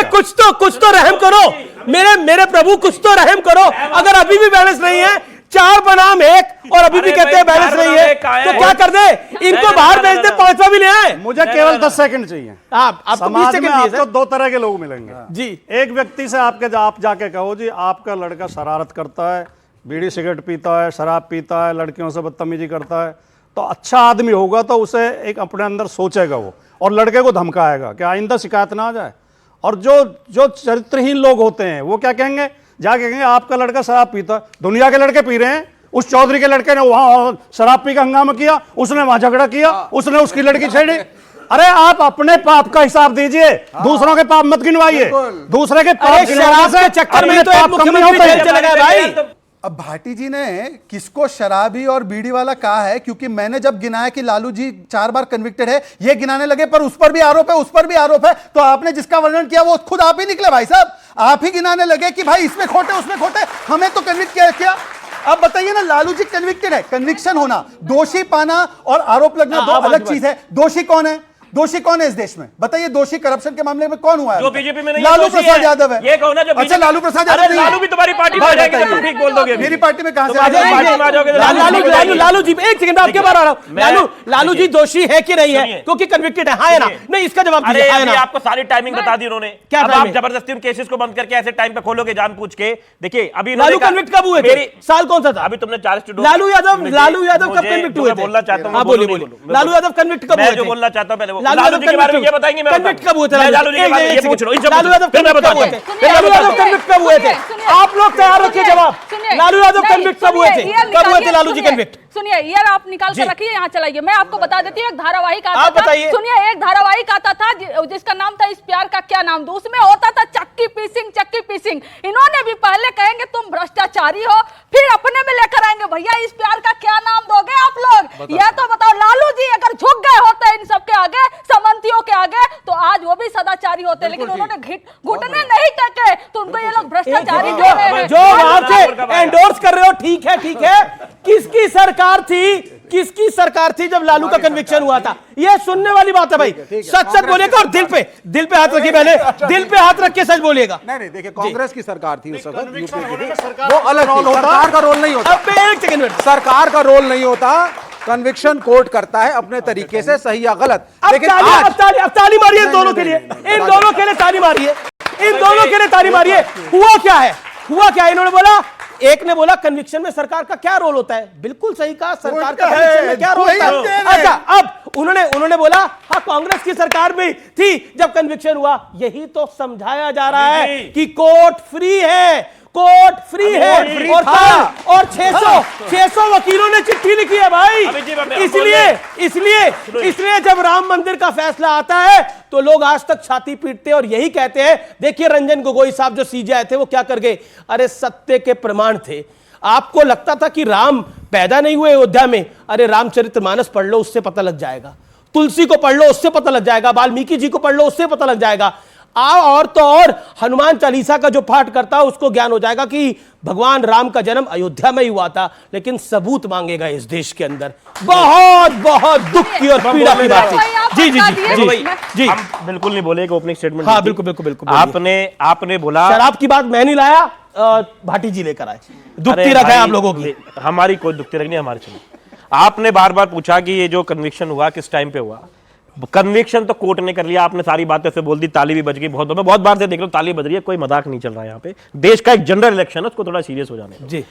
कुछ तो रहम करो मेरे प्रभु, कुछ तो रहम करो। अगर अभी भी बैलेंस नहीं है, 4 बनाम 1 और अभी भी कहते हैं बैलेंस नहीं है, तो क्या कर दे? इनको बाहर भेज दे, 5वां भी ले आए। मुझे केवल 10 सेकंड चाहिए। आपको 20 सेकंड दिए आपको 2 तरह के लोग मिलेंगे जी। एक व्यक्ति से आप जाके कहो जी आपका लड़का शरारत करता है, बीड़ी सिगरेट पीता है, शराब पीता है, लड़कियों से बदतमीजी करता है, तो अच्छा आदमी होगा तो उसे एक अपने अंदर सोचेगा वो, और लड़के को धमकाएगा कि आइंदा शिकायत ना आ जाए। और जो चरित्रहीन लोग होते हैं वो क्या कहेंगे? जाके कहेंगे आपका लड़का शराब पीता है। दुनिया के लड़के पी रहे हैं, उस चौधरी के लड़के ने वहां शराब पी का हंगामा किया, उसने वहां झगड़ा किया, उसने उसकी लड़की छेड़ी। अरे आप अपने पाप का हिसाब दीजिए, दूसरों के पाप मत गिनवाइए। दूसरे के पाप शराब के चक्कर में तो एक मुख्यमंत्री जेल चला गया भाई। अब भाटी जी ने किसको शराबी और बीड़ी वाला कहा है? क्योंकि मैंने जब गिनाया कि लालू जी 4 बार कन्विक्टेड है, ये गिनाने लगे, पर उस पर भी आरोप है, उस पर भी आरोप है। तो आपने जिसका वर्णन किया वो खुद आप ही निकले भाई साहब। आप ही गिनाने लगे कि भाई इसमें खोटे, उसमें खोटे, हमें तो कन्विक्ट किया। अब बताइए ना, लालू जी कन्विक्टेड है। कन्विक्शन होना, दोषी पाना और आरोप लगना 2 अलग चीज है। दोषी कौन है? दोषी कौन है इस देश में? बताइए, दोषी करप्शन के मामले में कौन हुआ है? जो बीजेपी में नहीं, लालू प्रसाद यादव है। ये कहो ना, जो अच्छा, लालू प्रसाद यादव नहीं है। लालू भी तुम्हारी पार्टी में आ जाएंगे जब तुम ठीक बोल दोगे। मेरी पार्टी में कहां से लालू जी? एक सेकंड, आपके बारे आ रहा हूं। लालू जी दोषी है कि नहीं है? क्योंकि कन्विक्टेड है, हाँ या ना? नहीं, इसका जवाब दीजिए, हाँ या ना? आपको सारी टाइमिंग बता दी उन्होंने। क्या अब आप जबरदस्ती उन केसेस को बंद करके ऐसे टाइम पे खोलोगे जान पूछ के? देखिए, अभी लालू कन्विक्ट कब हुए थे? साल कौन सा था? अभी तुमने 4 लालू यादव कब कन्विक्ट हुए थे? बोलना चाहता हूं, बोलिए। लालू यादव कन्विक्ट कब हुए थे? जो बोलना चाहता हूं पहले लालू यादव के बारे में ये बताएंगे। कन्विक्ट कब हुए थे? लालू जी के बारे में ये पूछ लो। लालू यादव कन्विक्ट कब हुए थे? लालू यादव कन्विक्ट कब हुए थे? आप लोग तैयार रखिए जवाब। लालू यादव कन्विक्ट कब हुए थे? कब हुए थे लालू जी कन्विक्ट? सुनिए, ईयर आप निकाल कर रखिए, यहाँ चलाइए। मैं आपको बता देती हूँ, एक धारावाहिक आता था, सुनिए, एक धारावाहिक आता था जिसका नाम था इस प्यार का क्या नाम, उसमें होता था चक्की पीसिंग। इन्होंने भी पहले कहेंगे तुम भ्रष्टाचारी हो, फिर अपने में लेकर आएंगे भैया इस प्यार का क्या नाम दोगे आप लोग, यह तो बताओ। लालू जी अगर झुक गए होते इन सब के आगे, समंतियों के आगे, तो आज वो भी सदाचारी होते, लेकिन उन्होंने घुटने नहीं टेके, तो उनको ये लोग भ्रष्टाचारी कह रहे हैं। जो आप एंडोर्स कर रहे हो, ठीक है। किसकी सरकार थी जब लालू का कन्विक्शन हुआ था? ये सुनने वाली बात है भाई। सच बोलिएगा और दिल पे हाथ रखिए, पहले दिल पे हाथ रख के सच बोलिएगा। नहीं, देखिए, कांग्रेस की सरकार थी उस वक्त, वो अलग थी, सरकार का रोल नहीं होता। एक सेकंड, सरकार का रोल नहीं होता, कन्विक्शन कोर्ट करता है अपने तरीके से, सही या गलत। लेकिन अब ताली मारिए इन दोनों के लिए, ताली मारिए। हुआ क्या है? इन्होंने बोला, एक ने बोला कन्विक्शन में सरकार का क्या रोल होता है? बिल्कुल सही कहा, सरकार का कन्विक्शन में क्या रोल होता है? अच्छा, अब उन्होंने बोला हाँ कांग्रेस की सरकार भी थी जब कन्विक्शन हुआ। यही तो समझाया जा रहा है कि कोर्ट फ्री है और 600 वकीलों ने चिट्ठी लिखी है भाई। इसलिए जब राम मंदिर का फैसला आता है तो लोग आज तक छाती पीटते हैं और यही कहते हैं, देखिए रंजन गोगोई साहब जो सीजेआई थे वो क्या कर गए, अरे सत्य के प्रमाण थे। आपको लगता था कि राम पैदा नहीं हुए अयोध्या में, अरे रामचरितमानस पढ़ लो उससे पता लग जाएगा, तुलसी को पढ़ लो उससे पता लग जाएगा, वाल्मीकि जी को पढ़ लो उससे पता लग जाएगा, और तो और हनुमान चालीसा का जो पाठ करता है उसको ज्ञान हो जाएगा कि भगवान राम का जन्म अयोध्या में ही हुआ था। लेकिन सबूत मांगेगा इस देश के अंदर, बहुत दुख की और पीड़ा की बात है। जी हम बिल्कुल नहीं बोले ओपनिंग स्टेटमेंट। हाँ बिल्कुल आपने बोला शराब की बात मैं नहीं लाया, भाटी जी लेकर आए। दुखती रखा है आप लोगों की, हमारी कोई दुखती रखनी हमारी चलो। आपने बार बार पूछा कि ये जो कन्विक्शन हुआ किस टाइम पे हुआ। कन्विक्शन तो कोर्ट ने कर लिया, आपने सारी बातें से बोल दी, ताली भी बज गई। बहुत बार से देख लो ताली बज रही है, कोई मजाक नहीं चल रहा है यहाँ पे। देश का एक जनरल इलेक्शन है, उसको थोड़ा सीरियस हो जाने दो। जी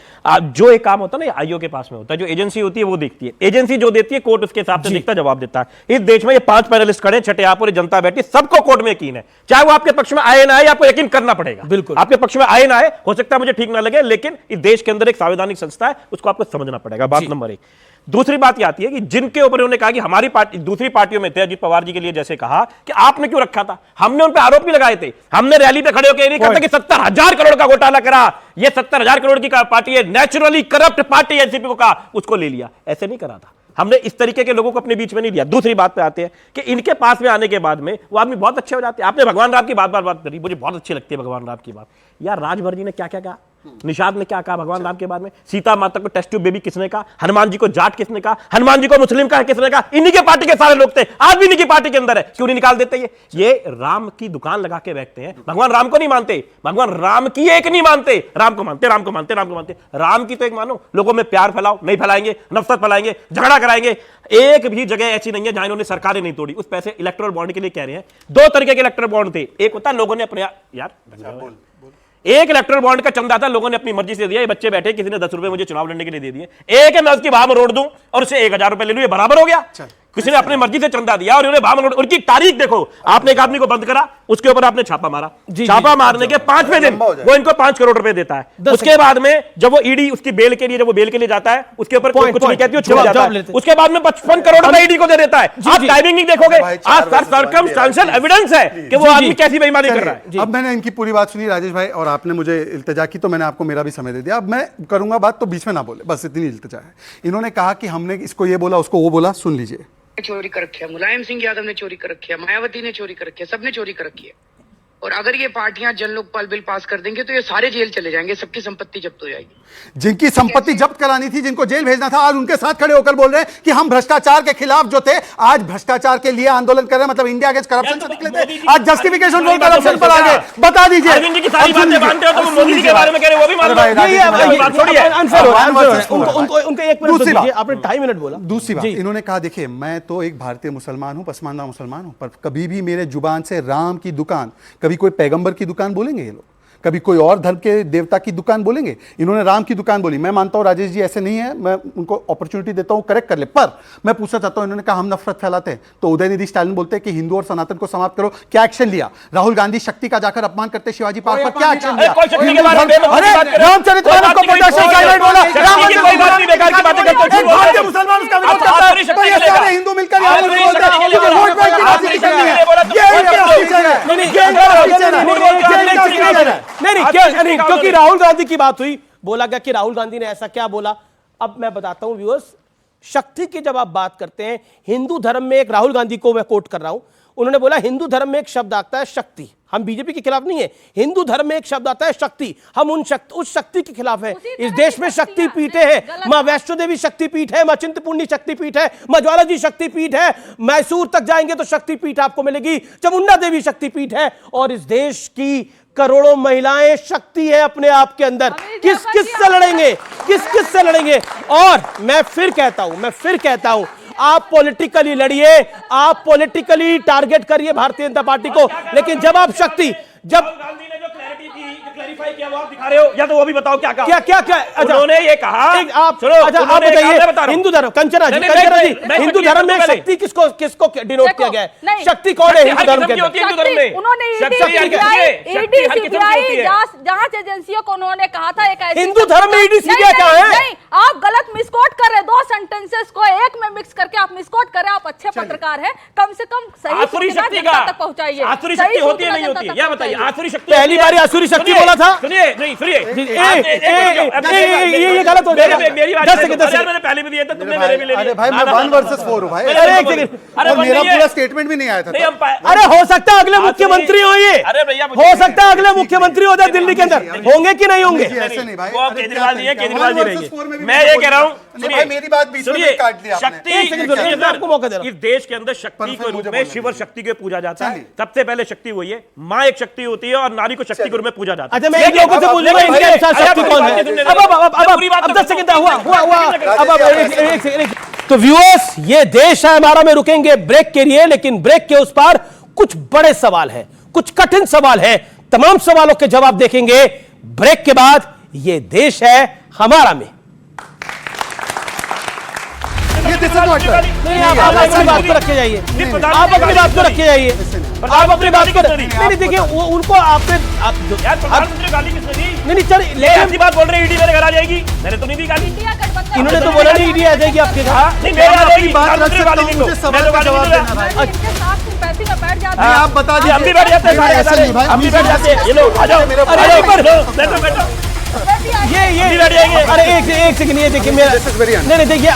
जो एक काम होता है ना आईओ के पास में होता है, जो एजेंसी होती है वो देखती है, एजेंसी जो देती है कोर्ट उसके हिसाब से देखता है, जवाब देता है। इस देश में ये 5 पैनलिस्ट खड़े, छठे यहाँ पर जनता बैठी, सबको कोर्ट में यकीन है, चाहे वो आपके पक्ष में आए ना आए, आपको यकीन करना पड़ेगा। बिल्कुल आपके पक्ष में आए ना आए, हो सकता है मुझे ठीक ना लगे, लेकिन इस देश के अंदर एक संवैधानिक संस्था है, उसको आपको समझना पड़ेगा। बात नंबर 1। दूसरी बात यह आती है कि जिनके ऊपर उन्होंने कहा कि हमारी पार्टी दूसरी पार्टियों में थे, अजीत पवार जी के लिए जैसे कहा कि आपने क्यों रखा था, हमने उन पर आरोप भी लगाए थे। हमने रैली पे खड़े होकर नहीं कहते कि 70,000 करोड़ का घोटाला करा, ये 70,000 करोड़ की पार्टी है, नेचुरली करप्ट पार्टी, एनसीपी को कहा, उसको ले लिया। ऐसे नहीं करा था हमने, इस तरीके के लोगों को अपने बीच में नहीं दिया। दूसरी बात पे आते हैं कि इनके पास में आने के बाद में वो आदमी बहुत अच्छे हो जाते हैं। आपने भगवान राम की बात करी, मुझे बहुत अच्छी लगती है भगवान राम की बात। यार राजभर जी ने क्या क्या कहा, निषाद ने क्या कहा भगवान राम के बारे में, सीता माता को टेस्ट ट्यूब बेबी किसने कहा, हनुमान जी को जाट किसने कहा, हनुमान जी को मुस्लिम का किसने कहा, इन्हीं के पार्टी के सारे लोग थे, आज भी इन्हीं की पार्टी के अंदर है, क्यों नहीं निकाल देते? ये राम की दुकान लगा के बैठते हैं, भगवान राम को नहीं मानते, भगवान राम की एक नहीं मानते, राम को मानते। राम की तो एक मानो, लोगों में प्यार फैलाओ, नहीं फैलाएंगे, नफरत फैलाएंगे, झगड़ा कराएंगे। एक भी जगह ऐसी नहीं है जहां इन्होंने सरकारें नहीं तोड़ी। उस पैसे इलेक्टोरल बॉन्ड के लिए कह रहे हैं, 2 तरीके के इलेक्टोरल बॉन्ड थे। एक होता लोगों ने अपने एक इलेक्टोरल बॉन्ड का चंदा था, लोगों ने अपनी मर्जी से दिया, ये बच्चे बैठे, किसी ने 10 रुपए मुझे चुनाव लड़ने के लिए दे दिए। एक है मैं उसकी भाव रोड दूं और उसे 1000 रुपए ले लूं, ये बराबर हो गया? किसी ने अपनी मर्जी से चंदा दिया और उन्होंने भाव रोड, उनकी तारीख देखो, आपने एक आदमी को बंद करा, उसके ऊपर आपने छापा मारा, छापा मारने के 5वें दिन वो इनको 5 करोड़ रुपए देता है। उसके बाद में जब वो ईडी उसकी बेल के लिए, जब वो बेल के लिए जाता है, उसके ऊपर कुछ नहीं कहती, छुप जाता है। उसके बाद में 55 करोड़ रुपए ईडी को दे देता है। आप टाइमिंग नहीं देखोगे, आज सर्कमस्टेंशियल एविडेंस है कि वो आदमी कैसी बेईमानी कर रहा है। अब मैंने इनकी पूरी बात सुनी राजेश भाई, और आपने मुझे इल्तिजा की तो मैंने आपको मेरा भी समय दे दिया। अब मैं करूंगा बात तो बीच में ना बोले, बस इतनी इल्तिजा है। इन्होंने कहा कि हमने इसको ये बोला, उसको वो बोला, सुन लीजिए। चोरी कर रखी है, मुलायम सिंह यादव ने चोरी कर रखी है, मायावती ने चोरी कर रखी है, सबने चोरी कर रखी है। और अगर ये पार्टियां जन लोकपाल बिल पास कर देंगे तो ये सारे जेल चले जाएंगे, सबकी संपत्ति जब्त हो जाएगी। जिनकी संपत्ति जब्त करानी थी, जिनको जेल भेजना था, आज उनके साथ खड़े होकर बोल रहे हैं कि हम भ्रष्टाचार के खिलाफ जो थे, आज भ्रष्टाचार के लिए आंदोलन कर रहे हैं, मतलब इंडिया अगेंस्ट करप्शन से निकले थे, आज जस्टिफिकेशन फॉर करप्शन पर आ गए। बता दीजिए, अरविंद जी की सारी बातें मानते हो तो मोदी जी के बारे में कह रहे हो, वो भी मान लो। आपने 2.5 मिनट बोला। दूसरी बात, इन्होंने कहा देखिए मैं तो एक भारतीय मुसलमान हूं, पसमानदा मुसलमान हूं, पर कभी भी मेरे जुबान से राम की दुकान, कभी कोई पैगंबर की दुकान बोलेंगे ये लोग? कभी कोई और धर्म के देवता की दुकान बोलेंगे, इन्होंने राम की दुकान बोली। मैं मानता हूं राजेश जी ऐसे नहीं है, मैं उनको अपॉर्चुनिटी देता हूं करेक्ट कर ले, पर मैं पूछना चाहता हूं, इन्होंने कहा हम नफरत फैलाते हैं, तो उदयनिधि स्टालिन बोलते हैं कि हिंदू और सनातन को समाप्त करो, क्या एक्शन लिया? राहुल गांधी शक्ति का जाकर अपमान करते शिवाजी पार्क पर, क्या एक्शन लिया? अरे रामचरितमानस को प्रोटेक्शन गाइडलाइन बोला, मुसलमान उसका विरोध करता है, तो ये सारे हिंदू मिलकर यहाँ बोलते हैं वोट बैंक की राजनीति करनी है। नहीं, क्योंकि राहुल गांधी की बात हुई, बोला गया कि राहुल गांधी ने ऐसा क्या बोला। अब मैं बताता हूं व्यूअर्स, शक्ति की जब आप बात करते हैं, हिंदू धर्म में एक, राहुल गांधी को मैं कोट कर रहा हूं, उन्होंने बोला हिंदू धर्म में एक शब्द आता है शक्ति, हम बीजेपी के खिलाफ नहीं है, हिंदू धर्म में एक शब्द आता है शक्ति, हम उस शक्ति के खिलाफ है। इस देश में शक्ति पीठे हैं, मां वैष्णो देवी शक्ति पीठ है, मां चिंतपूर्णी शक्ति पीठ है, मां ज्वाला जी शक्ति पीठ है, मैसूर तक जाएंगे तो शक्ति पीठ आपको मिलेगी, चामुंडा देवी शक्ति पीठ है, और इस देश की करोड़ों महिलाएं शक्ति है अपने आप के अंदर। किस किस से लड़ेंगे, किस किस से लड़ेंगे? और मैं फिर कहता हूं आप पॉलिटिकली लड़िए, आप पॉलिटिकली टारगेट करिए भारतीय जनता पार्टी को, लेकिन जब आप शक्ति, जब गांधी ने जो क्लैरिटी की, क्लैरिफाई किया, वो आप दिखा रहे हो, या तो वो भी बताओ क्या कहा? क्या उन्होंने ये कहा, आप बताइए, हिंदू धर्म, कंचना जी, हिंदू धर्म में शक्ति किसको डिनोट किया गया है? शक्ति कौन है हिंदू धर्म के अंदर? जांच एजेंसियों को उन्होंने कहा था एक ऐसी हिंदू धर्म में ईडी सीबीआई क्या है? नहीं, आप गलत मिसकोट कर रहे, दो सेंटेंसेस को एक में मिक्स करके आप मिसकोट कर रहे हैं। आप अच्छे पत्रकार हैं, कम से कम सही सूचना जनता तक पहुंचाइए। आसुरी शक्ति होती है नहीं होती, यह बताइए। आसुरी शक्ति पहली बार आसुरी शक्ति बोला था। सुनिए, नहीं सुनिए, ये गलत हो जाएगा। मेरी बात 10 सेकंड मैंने पहले भी दिया था, तुमने मेरे भी ले लिया। अरे भाई मैं 1 वर्सेस 4 हूं भाई, अरे एक सेकंड, और मेरा पूरा स्टेटमेंट भी नहीं आया था। अरे हो सकता है अगले मुख्यमंत्री हो ये, अरे भैया हो सकता है अगले मुख्यमंत्री हो जाए दिल्ली के अंदर, होंगे कि नहीं होंगे? ऐसे नहीं भाई, वो केजरीवाल नहीं है, केजरीवाल जी रहेंगे। मैं ये कह रहा हूं, सुनिए मेरी बात बीच में काट दिया आपने। शक्ति, आपको मौका दे रहा हूं। इस देश के अंदर शक्ति के रूप में शिव शक्ति को पूजा जाता है। सबसे पहले शक्ति वही है, माँ एक शक्ति होती है और नारी को शक्ति के रूप में पूजा जाता है। अच्छा, मैं एक लोगों से पूछूंगा इनके अनुसार शक्ति कौन है? अब 10 सेकंड हुआ। अब एक सेकंड। तो व्यूअर्स, ये देश है हमारा में रुकेंगे ब्रेक के लिए, लेकिन ब्रेक के उस पार कुछ बड़े सवाल हैं, कुछ कठिन सवाल हैं। तमाम सवालों के जवाब देखेंगे ब्रेक के बाद। ये देश है हमारा में। नहीं, आप अपनी बात को रखे जाइए, आप अपनी बात को रखे जाइए, आप अपनी बात को नहीं देखिए, उनको आपने प्रधानमंत्री गाली किसने दी? नहीं चल, ऐसी बात बोल रहे ईडी मेरे घर आ जाएगी, मैंने तो नहीं दी गाली। इन्होंने तो बोला नहीं ईडी आ जाएगी आपके घर। नहीं, मेरे आ जाएगी, प्रधानमंत्री गाली नहीं दो, सवाल का जवाब देना भाई। आप बता दीजिए, हम भी बैठ जाते हैं, हम भी बैठ जाते हैं, ये लोग आ जाओ, बैठो बैठो, ये बैठ जाएंगे। अरे एक सेकंड, ये देखिए मेरा, नहीं देखिए,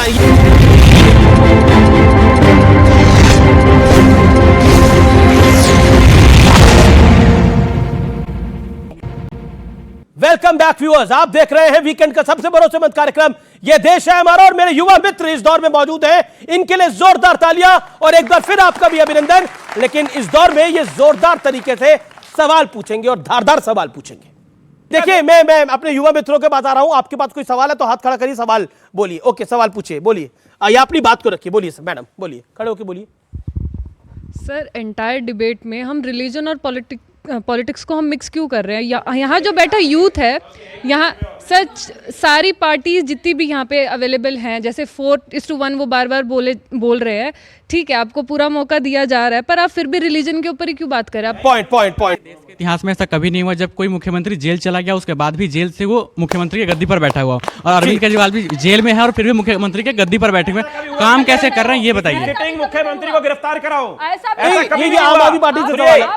वेलकम बैक व्यूअर्स, आप देख रहे हैं वीकेंड का सबसे भरोसेमंद कार्यक्रम ये देश है हमारा, और मेरे युवा मित्र इस दौर में मौजूद हैं। इनके लिए जोरदार तालियां और एक बार फिर आपका भी अभिनंदन। लेकिन इस दौर में ये जोरदार तरीके से सवाल पूछेंगे और धारदार सवाल पूछेंगे। देखिए, मैं अपने युवा मित्रों के बात आ रहा हूं। आपके पास कोई सवाल है तो हाथ खड़ा करिए, सवाल बोलिए। ओके, सवाल पूछिए, बोलिए। या अपनी बात को रखिए, बोलिए सर, मैडम बोलिए, खड़े होकर बोलिए। सर, एंटायर डिबेट में हम रिलीजन और पॉलिटिक्स को हम मिक्स क्यों कर रहे हैं? यहाँ जो बैठा यूथ है, यहाँ सच सारी पार्टीज जितनी भी यहाँ पे अवेलेबल हैं, जैसे 4:1 वो बार बार बोल रहे हैं, ठीक है, आपको पूरा मौका दिया जा रहा है, पर आप फिर भी रिलीजन के ऊपर ही क्यों बात कर रहे हैं? पॉइंट। इतिहास में ऐसा कभी नहीं हुआ जब कोई मुख्यमंत्री जेल चला गया, उसके बाद भी जेल से वो मुख्यमंत्री की गद्दी पर बैठा हुआ, और अरविंद केजरीवाल भी जेल में है और फिर भी मुख्यमंत्री के गद्दी पर बैठे हुए। काम कैसे कर रहे हैं ये बताइए। सिटिंग मुख्यमंत्री को गिरफ्तार कराओ, ये आम आदमी पार्टी से सवाल है।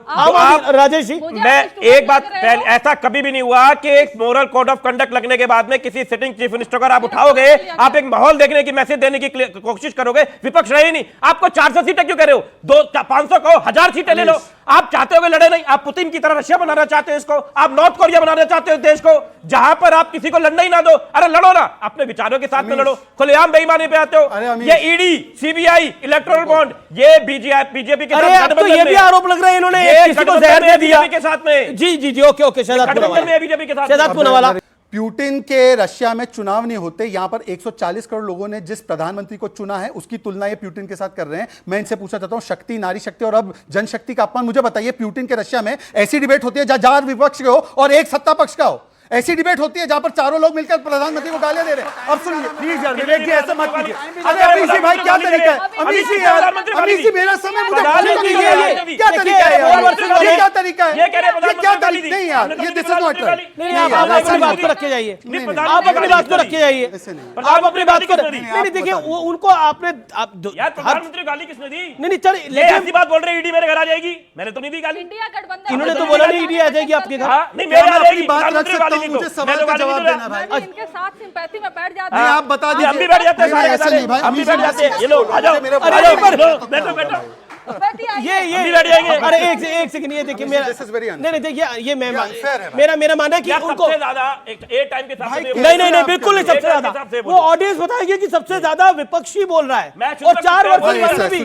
राजेश जी, मैं एक बात, ऐसा कभी भी नहीं हुआ कि एक मोरल कोड ऑफ कंडक्ट लगने के बाद में किसी सिटिंग चीफ मिनिस्टर को आप उठाओगे, आप एक माहौल देखने की, मैसेज देने की कोशिश करोगे, विपक्ष रहे नहीं। आपको 400 सीटें क्यों कह रहे हो? 500 को 1000 सीटें ले लो। आप चाहते हो लड़े नहीं, आप पुतिन की तरह रशिया बनाना चाहते हो इसको, आप नॉर्थ कोरिया बनाना चाहते हो देश को, जहां पर आप किसी को लड़ना ही ना दो। अरे लड़ो ना, अपने विचारों के साथ में लड़ो, खुलेआम बेईमानी पे आते हो। ये ईडी, सीबीआई, इलेक्टोरल बॉन्ड, ये बीजेपी के साथ तो ये भी आरोप लग रहे हैं इन्होंने किसी को जहर दे दिया के साथ में। जी, ओके, शहजाद पूनावाला। बीजेपी के साथ, शहजाद पूनावाला। पुतिन के रशिया में चुनाव नहीं होते, यहां पर 140 करोड़ लोगों ने जिस प्रधानमंत्री को चुना है उसकी तुलना ये पुतिन के साथ कर रहे हैं। मैं इनसे पूछना चाहता हूं, शक्ति, नारी शक्ति और अब जनशक्ति का अपमान, मुझे बताइए पुतिन के रशिया में ऐसी डिबेट होती है जहां 4 विपक्ष के हो और 1 सत्ता पक्ष का हो? ऐसी डिबेट होती है जहां पर चारों लोग मिलकर प्रधानमंत्री को गालियां दे रहे हैं? अब सुनिए प्लीज यार, विवेक जी ऐसे मत कीजिए। अरे अमीश जी भाई क्या तरीका है? अमीश जी यार, अमीश जी मेरा समय मुझे क्या तरीका है यार? ये क्या तरीका है? ये क्या तरीका नहीं यार, ये दिस इज नॉट राइट। नहीं, आप अपनी बात को रखे जाइए, आप अपनी बात को रखे जाइए, आप अपनी बात को नहीं देखिए उनको आपने प्रधानमंत्री गाली किसने दी? नहीं चल, लेकिन ऐसी बात बोल रहे ईडी मेरे घर आ जाएगी, मैंने तो नहीं दी गाली। इंडिया गठबंधन इन्होंने तो बोला नहीं ईडी आ जाएगी आपके घर। नहीं मेरे आ जाएगी, बात रख सकता हूं, मुझे सवाल का जवाब देना भाई। इनके साथ सिंपैथी में बैठ जाते नहीं, आप बता दीजिए। हम भी बैठ जाते हैं, ऐसे नहीं भाई, हम भी बैठ जाते हैं। ये लो आ जाओ, बैठो बैठो ये अरे एक सेकंड, ये देखिए मेरा नहीं देखिए ये मेरा मानना है कि उनको सबसे ज्यादा एक टाइम के साथ नहीं बिल्कुल नहीं, सबसे ज्यादा वो ऑडियंस बताएगी कि सबसे ज्यादा विपक्षी बोल रहा है और 4 वर्ष में भी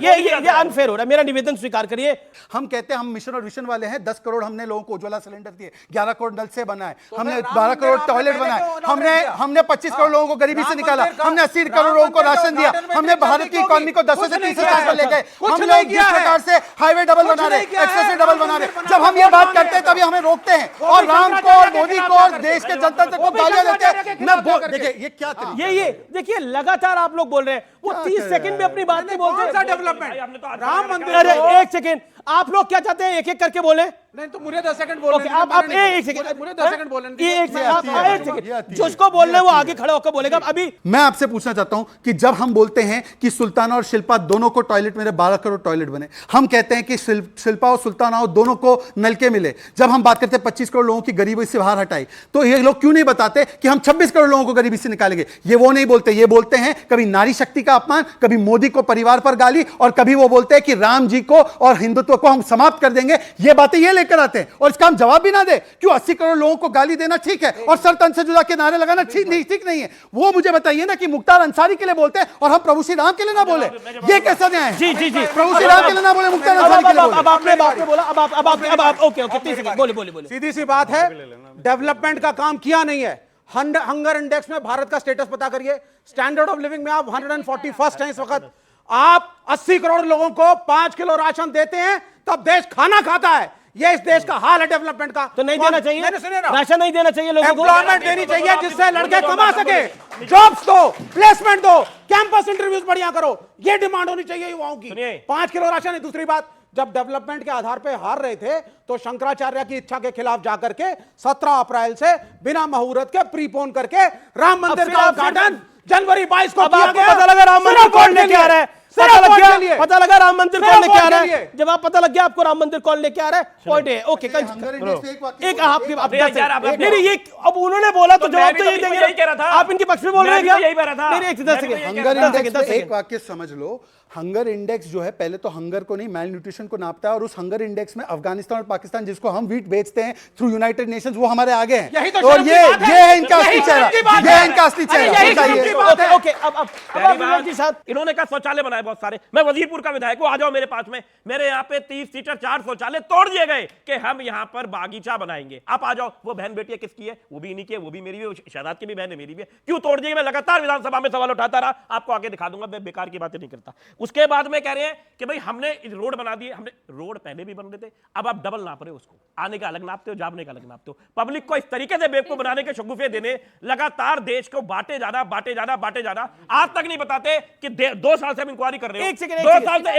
ये अनफेयर हो रहा है। मेरा निवेदन स्वीकार करिए। हम कहते हैं हम मिशन और विजन वाले हैं। 10 करोड़ हमने लोगों को उज्ज्वला सिलेंडर दिए, 11 करोड़ नल से बनाए, हमने 12 करोड़ टॉयलेट बनाए, हमने 25 करोड़ लोगों को गरीबी से निकाला, हमने 80 करोड़ लोगों को राशन दिया, हमने भारत की इकोनॉमी को 10 से 30 पर ले गए। हम लोग जिस प्रकार से हाईवे डबल बना रहे, एक्सप्रेस डबल बना रहे, जब हम ये बात करते हैं तभी हमें रोकते हैं और राम को और मोदी को और देश के जनता को गालियां देते हैं। मैं देखिए ये क्या ये देखिए लगातार आप लोग बोल रहे हैं, वो 30 सेकंड में अपनी बात नहीं बोलते। डेवलपमेंट राम मंदिर, अरे एक सेकंड, आप लोग क्या चाहते हैं? एक-एक करके बोले। नहीं तो मुझे 10 सेकंड बोलने, आप एक सेकंड, मुझे 10 सेकंड बोलने, एक सेकंड, जिसको बोलना है वो आगे खड़ा होकर बोलेगा। अभी मैं आपसे पूछना चाहता हूं कि जब हम बोलते हैं कि सुल्ताना और शिल्पा दोनों को टॉयलेट मिले, 12 करोड़ टॉयलेट बने, हम कहते हैं कि शिल्पा और सुल्ताना दोनों को नलके मिले, जब हम बात करते हैं 25 करोड़ लोगों की गरीबी से बाहर हटाई, तो ये लोग क्यों नहीं बताते कि हम 26 करोड़ लोगों को गरीबी से निकालेंगे? ये वो नहीं बोलते, ये बोलते हैं कभी नारी शक्ति का अपमान, कभी मोदी को परिवार पर गाली, और कभी वो बोलते हैं कि राम जी को और हिंदुत्व को हम समाप्त कर देंगे। ये बातें ये लेकर आते हैं और इसका हम जवाब भी ना दे। क्यों 80 करोड़ लोगों को गाली देना ठीक है और सर तन से जुदा के नारे लगाना ठीक नहीं है? वो मुझे बताइए ना कि मुख्तार अंसारी के लिए बोलते हैं और हम प्रभु श्री राम के लिए ना बोले, ये कैसा न्याय है? जी प्रभु श्री राम के लिए ना बोले, मुख्तार अंसारी के लिए बोले। अब आपने बोला, अब ओके 30 सेकंड बोले। सीधी सी बात है, डेवलपमेंट का काम किया नहीं है। हंगर इंडेक्स में भारत का स्टेटस पता करिए, स्टैंडर्ड ऑफ लिविंग में आप 141st हैं इस वक्त। आप 80 करोड़ लोगों को 5 किलो राशन देते हैं तब देश खाना खाता है। ये इस देश का हाल है डेवलपमेंट का। तो नहीं देना चाहिए, राशन नहीं देना चाहिए लोगों को, एम्प्लॉयमेंट देनी चाहिए जिससे लड़के कमा सके, जॉब्स दो, प्लेसमेंट दो, कैंपस इंटरव्यूज बढ़िया करो, ये डिमांड होनी चाहिए युवाओं की। 5 किलो राशन है। दूसरी बात, जब डेवलपमेंट के आधार पे हार रहे थे तो शंकराचार्य की इच्छा के खिलाफ जाकर के 17 अप्रैल से बिना मुहूर्त के प्रीपोन करके राम मंदिर का उद्घाटन जनवरी 22 को किया गया। पता लगा राम मंदिर कौन लेके आ रहा है? पता लगा राम मंदिर कौन लेके आ रहा है? जब आप पता लग गया आपको राम मंदिर कौन लेके आ रहा है, पॉइंट है। ओके एक आपके नहीं ये अब उन्होंने बोला तो जवाब तो यही देंगे। आप इनके पक्ष में बोल रहे हैं क्या? एक वाक्य समझ लो, हंगर इंडेक्स जो है पहले तो हंगर को नहीं मैल न्यूट्रिशन को नापता है, और उस हंगर इंडेक्स में अफगानिस्तान और पाकिस्तान जिसको हम वीट बेचते हैं थ्रू यूनाइटेड नेशंस, वो हमारे आगे हैं। और ये है इनका असली चेहरा, ये है इनका असली चेहरा। ओके अब इन्होंने कहा शौचालय बनाए बहुत सारे। मैं वजीरपुर का विधायक हूं, आ जाओ मेरे पास में। मेरे यहाँ पे 30 सीटर 4 शौचालय तोड़ दिए गए कि हम यहाँ पर बागीचा बनाएंगे। आप आ जाओ। वो बहन बेटी किसकी है? वो भी इन्हीं की है, वो भी मेरी भी, शहजाद की भी बहन है, मेरी भी है। क्यों तोड़ दिए? मैं लगातार विधानसभा में सवाल उठाता रहा, आपको आगे दिखा दूंगा, मैं बेकार की बातें नहीं करता। उसके बाद में कह रहे हैं कि भाई हमने रोड बना दिए। हमने रोड पहले भी बन रहे थे, अब आप डबल नाप रहे हो, उसको आने का अलग नापते हो, जाने का अलग नापते हो। पब्लिक को इस तरीके से बेवकूफ बनाने के शगुफे देने, लगातार देश को बांटे जाना। आज तक नहीं बताते कि 2 साल से हम इंक्वायरी कर रहे हैं। 2 साल से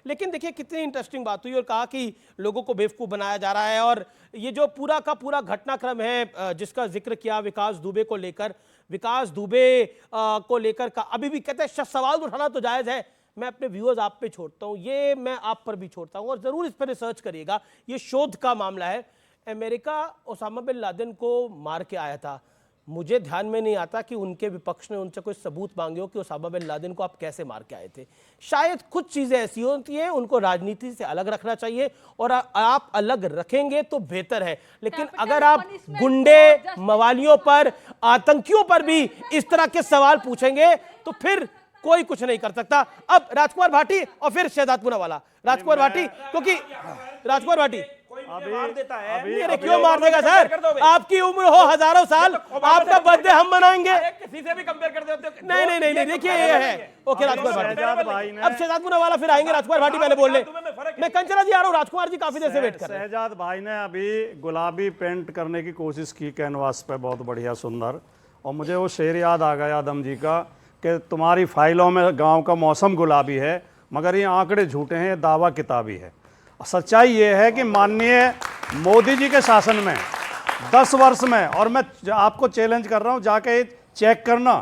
लेकिन देखिए कितनी इंटरेस्टिंग बात हुई और कहा कि लोगों को बेवकूफ बनाया जा रहा है। और ये जो पूरा का पूरा घटनाक्रम है जिसका जिक्र किया विकास दुबे को लेकर, विकास दुबे को लेकर का अभी भी कहते हैं सवाल उठाना तो जायज है। मैं अपने व्यूअर्स आप पे छोड़ता हूं, ये मैं आप पर भी छोड़ता हूं और जरूर इस पर रिसर्च करिएगा। ये शोध का मामला है। अमेरिका ओसामा बिन लादेन को मार के आया था। मुझे ध्यान में नहीं आता कि उनके विपक्ष ने उनसे कोई सबूत मांगे हो कि ओसामा बिन लादेन को आप कैसे मार के आए थे। शायद कुछ चीज़ें ऐसी होती हैं, उनको राजनीति से अलग रखना चाहिए और आप अलग रखेंगे तो बेहतर है। लेकिन अगर आप गुंडे, मवालियों पर, आतंकियों पर भी इस तरह के सवाल पूछेंगे तो फिर कोई कुछ नहीं कर सकता। अब राजकुमार भाटी और फिर शहजाद पूनावाला। राजकुमार भाटी, क्योंकि राजकुमार भाटी मार देता है। मेरे क्यों मार देगा सर? आपकी उम्र हो हजारों साल, आपका बर्थडे हम मनाएंगे। किसी से भी कंपेयर कर देते हो। नहीं नहीं नहीं नहीं, देखिए ये है। ओके राजकुमार भाटी, अब शहजाद मुनावाला फिर आएंगे। राजकुमार भाटी पहले बोल ले, मैं कंचना जी आ रहा हूँ। राजकुमार जी काफी देर से वेट कर रहे हैं। शहजाद भाई ने अभी गुलाबी पेंट करने की कोशिश की कैनवास पे, बहुत बढ़िया सुंदर, और मुझे वो शेर याद आ गया आदम जी का कि तुम्हारी फाइलों में गांव का मौसम गुलाबी है, मगर ये आंकड़े झूठे हैं, ये दावा किताबी है। सच्चाई ये है कि माननीय मोदी जी के शासन में 10 वर्ष में, और मैं आपको चैलेंज कर रहा हूं जाके चेक करना,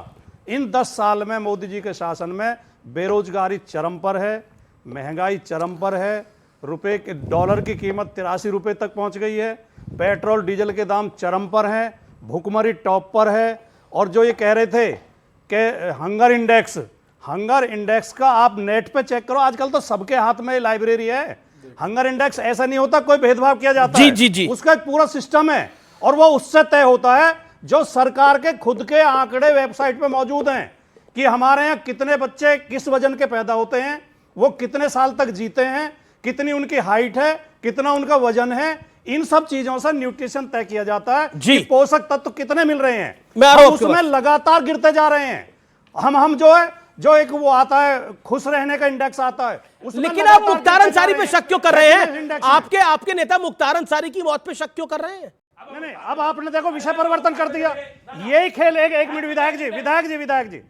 इन 10 साल में मोदी जी के शासन में बेरोजगारी चरम पर है, महंगाई चरम पर है, डॉलर की कीमत 83 रुपये तक पहुंच गई है, पेट्रोल डीजल के दाम चरम पर हैं, भुखमरी टॉप पर है। और जो ये कह रहे थे कि हंगर इंडेक्स का आप नेट पे चेक करो, आजकल तो सबके हाथ में लाइब्रेरी है। हंगर इंडेक्स ऐसा नहीं होता कोई भेदभाव किया जाता है, जी। उसका एक पूरा सिस्टम है, और वो उससे तय होता है जो सरकार के खुद के आंकड़े वेबसाइट पे मौजूद हैं कि हमारे यहाँ कितने बच्चे किस वजन के पैदा होते हैं, वो कितने साल तक जीते हैं, कितनी उनकी हाइट है, कितना उनका वजन है। इन सब चीजों से न्यूट्रिशन तय किया जाता है कि पोषक तत्व कितने मिल रहे हैं, उसमें लगातार गिरते जा रहे हैं। हम जो एक वो आता है खुश रहने का इंडेक्स आता है, लेकिन आप मुख्तार अंसारी पे शक क्यों कर रहे हैं? आपके नेता मुख्तार अंसारी की मौत पे शक क्यों कर रहे हैं? नहीं, अब आपने देखो विषय परिवर्तन कर दिया। यही खेल, एक मिनट विधायक जी,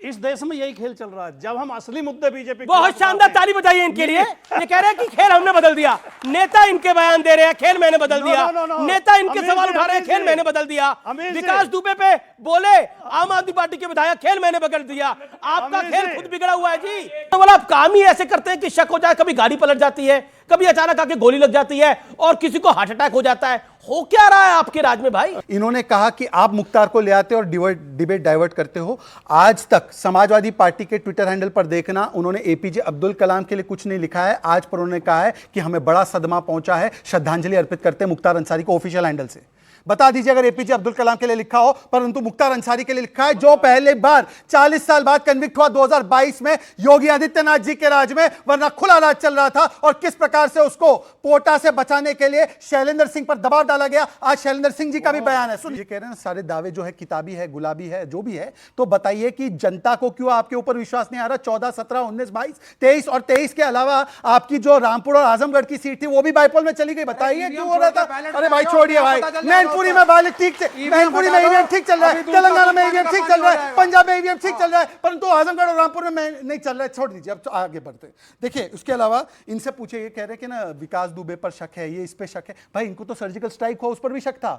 इस देश में यही खेल चल रहा है। जब हम असली मुद्दे बीजेपी, बहुत शानदार ताली बजाइए इनके लिए। ये कह रहे हैं कि खेल हमने बदल दिया, नेता इनके बयान दे रहे हैं खेल मैंने बदल दिया, नेता इनके सवाल उठा रहे हैं खेल मैंने बदल दिया, विकास दुबे पे बोले आम आदमी पार्टी के विधायक खेल मैंने बदल दिया। आपका खेल खुद बिगड़ा हुआ है जी। तो बोला आप काम ही ऐसे करते हैं कि शक हो जाए, कभी गाड़ी पलट जाती है, कभी अचानक आके गोली लग जाती है, और किसी को हार्ट अटैक हो जाता है। हो क्या रहा है आपके राज में भाई? इन्होंने कहा कि आप मुख्तार को ले आते और डिबेट डाइवर्ट करते हो। आज तक समाजवादी पार्टी के ट्विटर हैंडल पर देखना, उन्होंने एपीजे अब्दुल कलाम के लिए कुछ नहीं लिखा है। आज पर उन्होंने कहा है कि हमें बड़ा सदमा पहुंचा है, श्रद्धांजलि अर्पित करते हैं मुख्तार अंसारी को ऑफिशियल हैंडल से। बता दीजिए अगर एपीजे अब्दुल कलाम के लिए लिखा हो, परंतु मुख्तार अंसारी के लिए लिखा है, जो पहले बार 40 साल बाद कन्विक्ट हुआ 2022 में योगी आदित्यनाथ जी के राज में, वरना खुला राज चल रहा था, और किस प्रकार से उसको पोटा से बचाने के लिए शैलेंद्र सिंह पर दबाव डाला गया। आज शैलेंद्र सिंह जी का भी बयान है, सुनिए। कह रहे हैं सारे दावे जो है किताबी है, गुलाबी है, जो भी है, तो बताइए कि जनता को क्यों आपके ऊपर विश्वास नहीं आ रहा? 14, 17, 19, 22, 23 और 23 के अलावा आपकी जो रामपुर और आजमगढ़ की सीट थी वो भी बाइपोल में चली गई। बताइए क्यों हो रहा था? अरे भाई छोड़िए भाई, मैनपुरी में वाले ठीक, मैनपुरी में ईवीएम ठीक चल रहा है, तेलंगाना में ईवीएम ठीक चल रहा है, पंजाब में ईवीएम ठीक चल रहा है, परंतु आजमगढ़ और रामपुर में नहीं चल रहा है। छोड़ दीजिए, अब आगे बढ़ते हैं। देखिए उसके अलावा इनसे पूछे, ये कह रहे हैं कि ना विकास दुबे पर शक है, ये इस पे शक है। भाई इनको तो सर्जिकल स्ट्राइक हुआ उस पर भी शक था,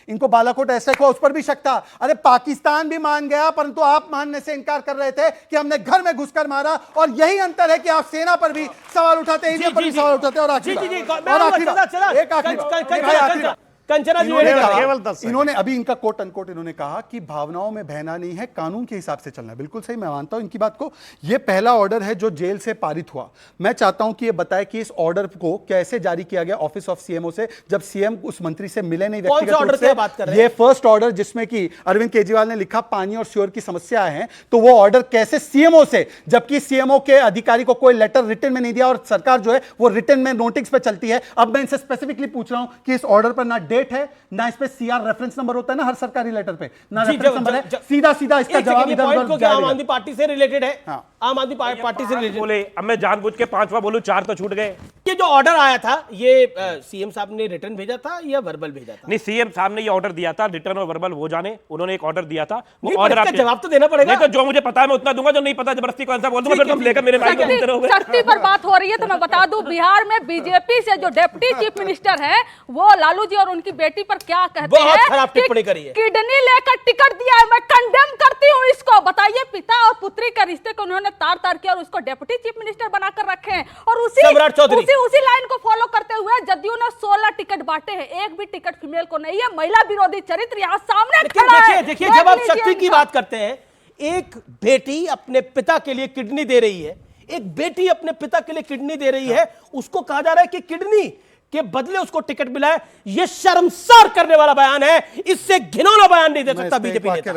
इनको बालाकोट एस्ट्राइक हुआ उस पर भी शक था। अरे पाकिस्तान भी मान गया, परंतु आप मानने से इनकार कर रहे थे कि हमने घर में घुसकर मारा। और यही अंतर है कि आप सेना पर भी सवाल उठाते हैं, ईवीएम पर भी सवाल उठाते हैं। और आखिरी कंचना जी इन्होंने अभी इनका कोट अनकोट इन्होंने कहा कि भावनाओं में बहना नहीं है, कानून के हिसाब से चलना है। बिल्कुल सही, मैं मानता हूं इनकी बात को। यह पहला ऑर्डर है जो जेल से पारित हुआ। मैं चाहता हूं कि यह बताए कि इस ऑर्डर को कैसे जारी किया गया ऑफिस ऑफ सीएमओ से, जब सीएम उस मंत्री से मिले नहीं व्यक्तिगत रूप से। बात कर रहे हैं? यह फर्स्ट ऑर्डर जिसमें कि अरविंद केजरीवाल ने लिखा पानी और श्योर की समस्या है, तो वो ऑर्डर कैसे सीएमओ से, जबकि सीएमओ के अधिकारी को कोई लेटर रिटन में नहीं दिया, और सरकार जो है वो रिटन में नोटिस पे चलती है। अब मैं इनसे स्पेसिफिकली पूछ रहा हूं कि इस ऑर्डर पर ना डेट है, ना इस पे सीआर रेफरेंस नंबर होता है ना हर सरकारी लेटर पे, ना रेफरेंस नंबर है। सीधा सीधा इसका जवाब इधर आम आदमी पार्टी से रिलेटेड है। हाँ। आम आदमी पार्टी से रिलेटेड बोले, अब मैं जानबूझ के 5वां बोलूं, 4 तो छूट गए। ये जो ऑर्डर आया था, ये सीएम साहब ने रिटर्न भेजा था या वर्बल भेजा था? नहीं, सीएम साहब ने ये ऑर्डर दिया था, रिटर्न और वर्बल वो जाने, उन्होंने एक ऑर्डर दिया था। वो ऑर्डर आपका जवाब तो देना पड़ेगा। नहीं तो जो मुझे पता है मैं उतना दूंगा, जो नहीं पता जबरदस्ती कौन सा बोल दूंगा, फिर तुम लेकर मेरे माइक में रहोगे। शक्ति पर बात हो रही है तो मैं बता दूं, बिहार में बीजेपी से जो डिप्टी चीफ मिनिस्टर है वो लालू जी और उनकी बेटी पर क्या कहते हैं, किडनी लेकर टिकट दिया है। मैं कंडेम करती हूँ इसको। बताइए, पिता और पुत्री के रिश्ते को उन्होंने तार तार किया और उसको डिप्टी चीफ मिनिस्टर बनाकर रखे हैं। और उसी लाइन को फॉलो करते हुए जदयू ने 16 टिकट बांटे हैं, एक भी टिकट फीमेल को नहीं है। महिला विरोधी चरित्र यहाँ सामने खड़ा है। देखिए, जब आप शक्ति की बात करते हैं, एक बेटी अपने पिता के लिए किडनी दे रही है, एक बेटी अपने पिता के लिए किडनी दे रही है, उसको कहा जा रहा है कि किडनी के बदले उसको टिकट मिला है। यह शर्मसार करने वाला बयान है, इससे घिनौना बयान नहीं दे सकता बीजेपी नेता।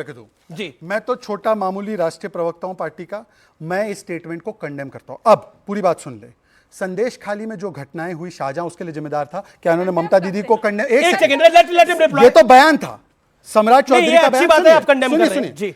जी, मैं तो छोटा मामूली राष्ट्रीय प्रवक्ता हूं पार्टी का, मैं इस स्टेटमेंट को कंडेम करता हूं। अब पूरी बात सुन ले। संदेश खाली में जो घटनाएं हुई शाहजहां उसके लिए जिम्मेदार था क्या? उन्होंने ममता दीदी को कंडेम, एक सेकंड, लेट हिम रिप्लाई। ये तो बयान था सम्राट चौधरी का अच्छी बात है, आप कंडेम कर रहे हैं जी।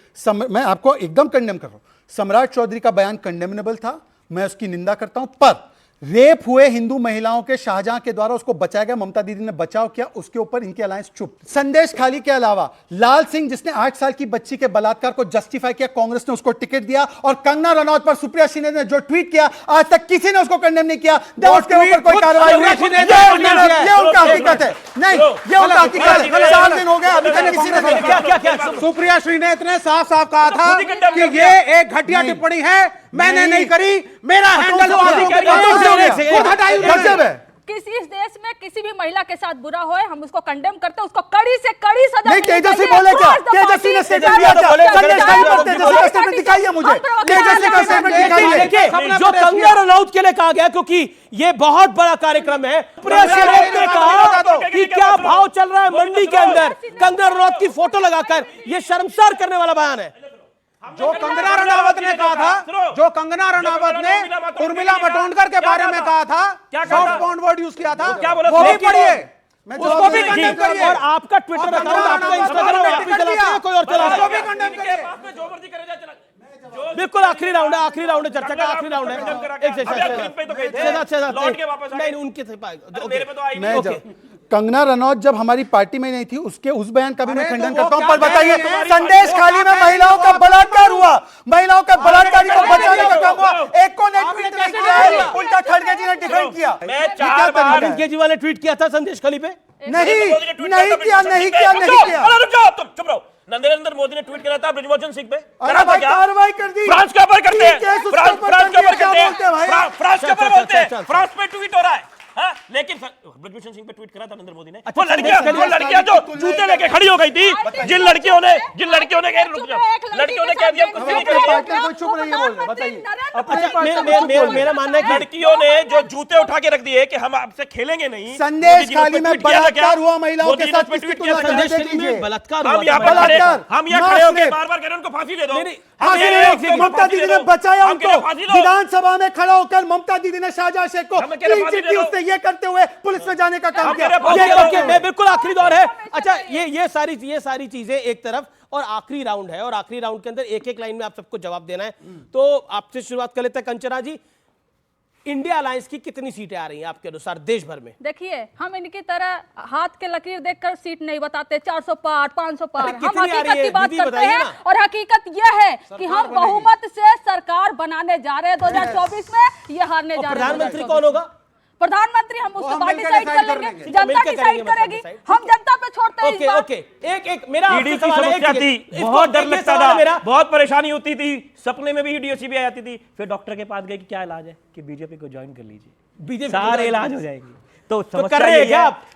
मैं आपको एकदम कंडेम कर रहा हूं। सम्राट चौधरी का बयान कंडेमनेबल था, मैं उसकी निंदा करता हूं, पर रेप हुए हिंदू महिलाओं के शाहजहां के द्वारा उसको बचाया गया, ममता दीदी ने बचाव किया, उसके ऊपर इनकी अलायंस चुप। संदेश खाली के अलावा लाल सिंह जिसने 8 साल की बच्ची के बलात्कार को जस्टिफाई किया, कांग्रेस ने उसको टिकट दिया, और कंगना रनौत पर सुप्रिया शिंदे ने जो ट्वीट किया आज तक किसी ने उसको कंडेम नहीं किया, उसके ऊपर कोई कार्रवाई हुई। ये उनका हकीकत है, नहीं ये उनका हकीकत है। 4 दिन हो गए अभी तक किसी ने क्या सुप्रिया श्री ने इतने साफ साफ कहा था कि ये एक घटिया टिप्पणी है, मैंने नहीं करी, मेरा हैंडल किसी इस देश में किसी भी महिला के साथ बुरा होए हम उसको कंडेम करते हैं, उसको कड़ी से कड़ी सजा नहीं। तेजस्वी बोले क्या? तेजस्वी ने स्टेटमेंट दिया था, संदेश खाली पर तेजस्वी का स्टेटमेंट दिखाइए मुझे, तेजस्वी का स्टेटमेंट दिखाइए। देखिए जो कंगना रनौत के लिए कहा गया, क्योंकि ये बहुत बड़ा कार्यक्रम है, प्रेस ने कहा कि क्या भाव चल रहा है मंडी के अंदर, कंगना रनौत की फोटो लगाकर, ये शर्मसार करने वाला बयान है। जो कंगना रनावत ने कहा था, जो कंगना रनावत ने उर्मिला मातोंडकर के बारे में कहा था, सॉफ्ट पॉइंट वर्ड यूज किया था, क्या बोला? वो भी पढ़िए, उसको भी कंडेम करिए। और आपका ट्विटर अकाउंट, आपका इंस्टाग्राम आप भी चलाते हैं, कोई और चला रहा है? बिल्कुल आखिरी राउंड है, आखिरी राउंड है चर्चा का, आखिरी राउंड है। नहीं उनके कंगना रनौत जब हमारी पार्टी में नहीं थी, उसके उस बयान का भी मैं खंडन करता हूं। पर बताइए, संदेश खाली में महिलाओं का बलात्कार हुआ, महिलाओं का बलात्कारी को बचाने का काम हुआ, एक को ने ट्वीट नहीं किया, उल्टा खड़गे जी ने डिफेंड किया। अरविंद केजरीवाल ने ट्वीट किया था संदेश खाली पे, नहीं किया। चुप रहो। नरेंद्र मोदी ने ट्वीट करा था ब्रिजमोहन सिंह पे, कार्रवाई कर दी। फ्रांस के ऊपर करते हैं, फ्रांस पे ट्वीट हो रहा है। हाँ, लेकिन ब्रिजभूषण सिंह पे ट्वीट करा था नरेंद्र मोदी ने। वो लड़कियां जो जूते लेके खड़ी हो गई थी, जिन लड़कियों ने कह दिया कुछ नहीं करेंगे, चुप रहिए, बोल रहे बताइए। मेरा मानना है कि लड़कियों ने जो जूते उठा के रख दिए कि हम आपसे खेलेंगे नहीं। संदेश खाली में बलात्कार हुआ महिलाओं के साथ, बलात्कार, हम यहाँ खड़े होकर बार-बार कह रहे हैं उनको फांसी दे दो। ममता दीदी ने बचाया उनको, विधानसभा में खड़ा होकर ममता दीदी ने शाहजहां शेख को उसने ये करते हुए पुलिस में जाने का काम किया। बिल्कुल आखिरी दौर है। अच्छा, ये सारी चीजें एक तरफ, और आखिरी राउंड है, और आखिरी राउंड के अंदर एक एक लाइन में आप सबको जवाब देना है। तो आपसे शुरुआत कर लेते हैं कंचना जी, इंडिया अलायंस की कितनी सीटें आ रही हैं आपके अनुसार देश भर में? देखिए, हम इनकी तरह हाथ के लकीर देखकर सीट नहीं बताते, 400 पार 500 पार, हम हकीकत की बात करते हैं। और हकीकत यह है कि हम बहुमत से सरकार बनाने जा रहे हैं 2024 में, ये हारने जा रहे हैं। प्रधानमंत्री कौन होगा? प्रधानमंत्री हम उसको पार्टी साइड कर लेंगे, जनता डिसाइड करेगी, हम जनता पे छोड़ते हैं इस बार। ओके, एक मेरा ईडी की समस्या थी, बहुत डर लगता था, बहुत परेशानी होती थी, सपने में भी ईडी सीबीआई आती थी, फिर डॉक्टर के पास गए कि क्या इलाज है, कि बीजेपी को ज्वाइन कर लीजिए, बीजेपी सारे इलाज हो जाएंगे। तो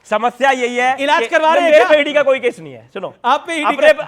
समस्या यही है, इलाज करवा रहे हैं, ईडी का कोई केस नहीं है। सुनो, आप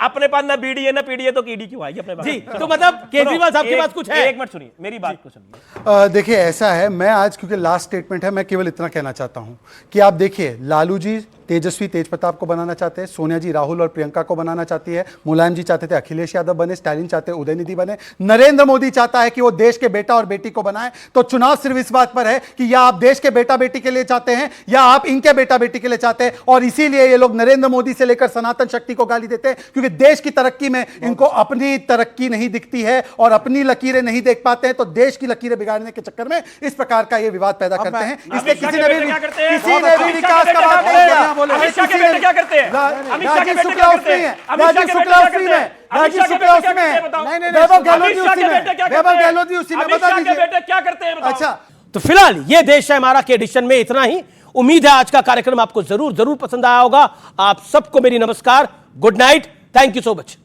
अपने पास ना बीडी है ना पीडी है, तो ईडी क्यों आएगी अपने पास? जी, तो मतलब केजरीवाल साहब के पास कुछ है? एक मिनट सुनिए, मेरी बात को सुनिए। देखिए, ऐसा है, मैं आज क्योंकि लास्ट स्टेटमेंट है, मैं केवल इतना कहना चाहता हूं कि आप देखिए, लालू जी तेजस्वी तेजप्रताप को बनाना चाहते हैं, सोनिया जी राहुल और प्रियंका को बनाना चाहती है, मुलायम जी चाहते थे अखिलेश यादव बने, स्टालिन चाहते हैं उदयनिधि बने, नरेंद्र मोदी चाहता है कि वो देश के बेटा और बेटी को बनाए। तो चुनाव सिर्फ इस बात पर है कि या आप देश के बेटा बेटी के लिए चाहते हैं या आप इनके बेटा बेटी के लिए चाहते हैं। और इसीलिए ये लोग नरेंद्र मोदी से लेकर सनातन शक्ति को गाली देते हैं, क्योंकि देश की तरक्की में इनको अपनी तरक्की नहीं दिखती है और अपनी लकीरें नहीं देख पाते हैं, तो देश की लकीरें बिगाड़ने के चक्कर में इस प्रकार का ये विवाद पैदा करते हैं। इसलिए किसी ने भी विकास का बात नहीं किया। क्या करते हैं? राजीव शुक्ला उसमें है, राजीव शुक्ला उसमें है, राजीव शुक्ला उसमें है, वैभव गहलोत उसी में, वैभव गहलोत उसी में, बता दीजिए बेटे क्या करते हैं? अच्छा, तो फिलहाल ये देश है हमारा के एडिशन में इतना ही। उम्मीद है आज का कार्यक्रम आपको जरूर पसंद आया होगा। आप सबको मेरी नमस्कार, good night, thank you so much.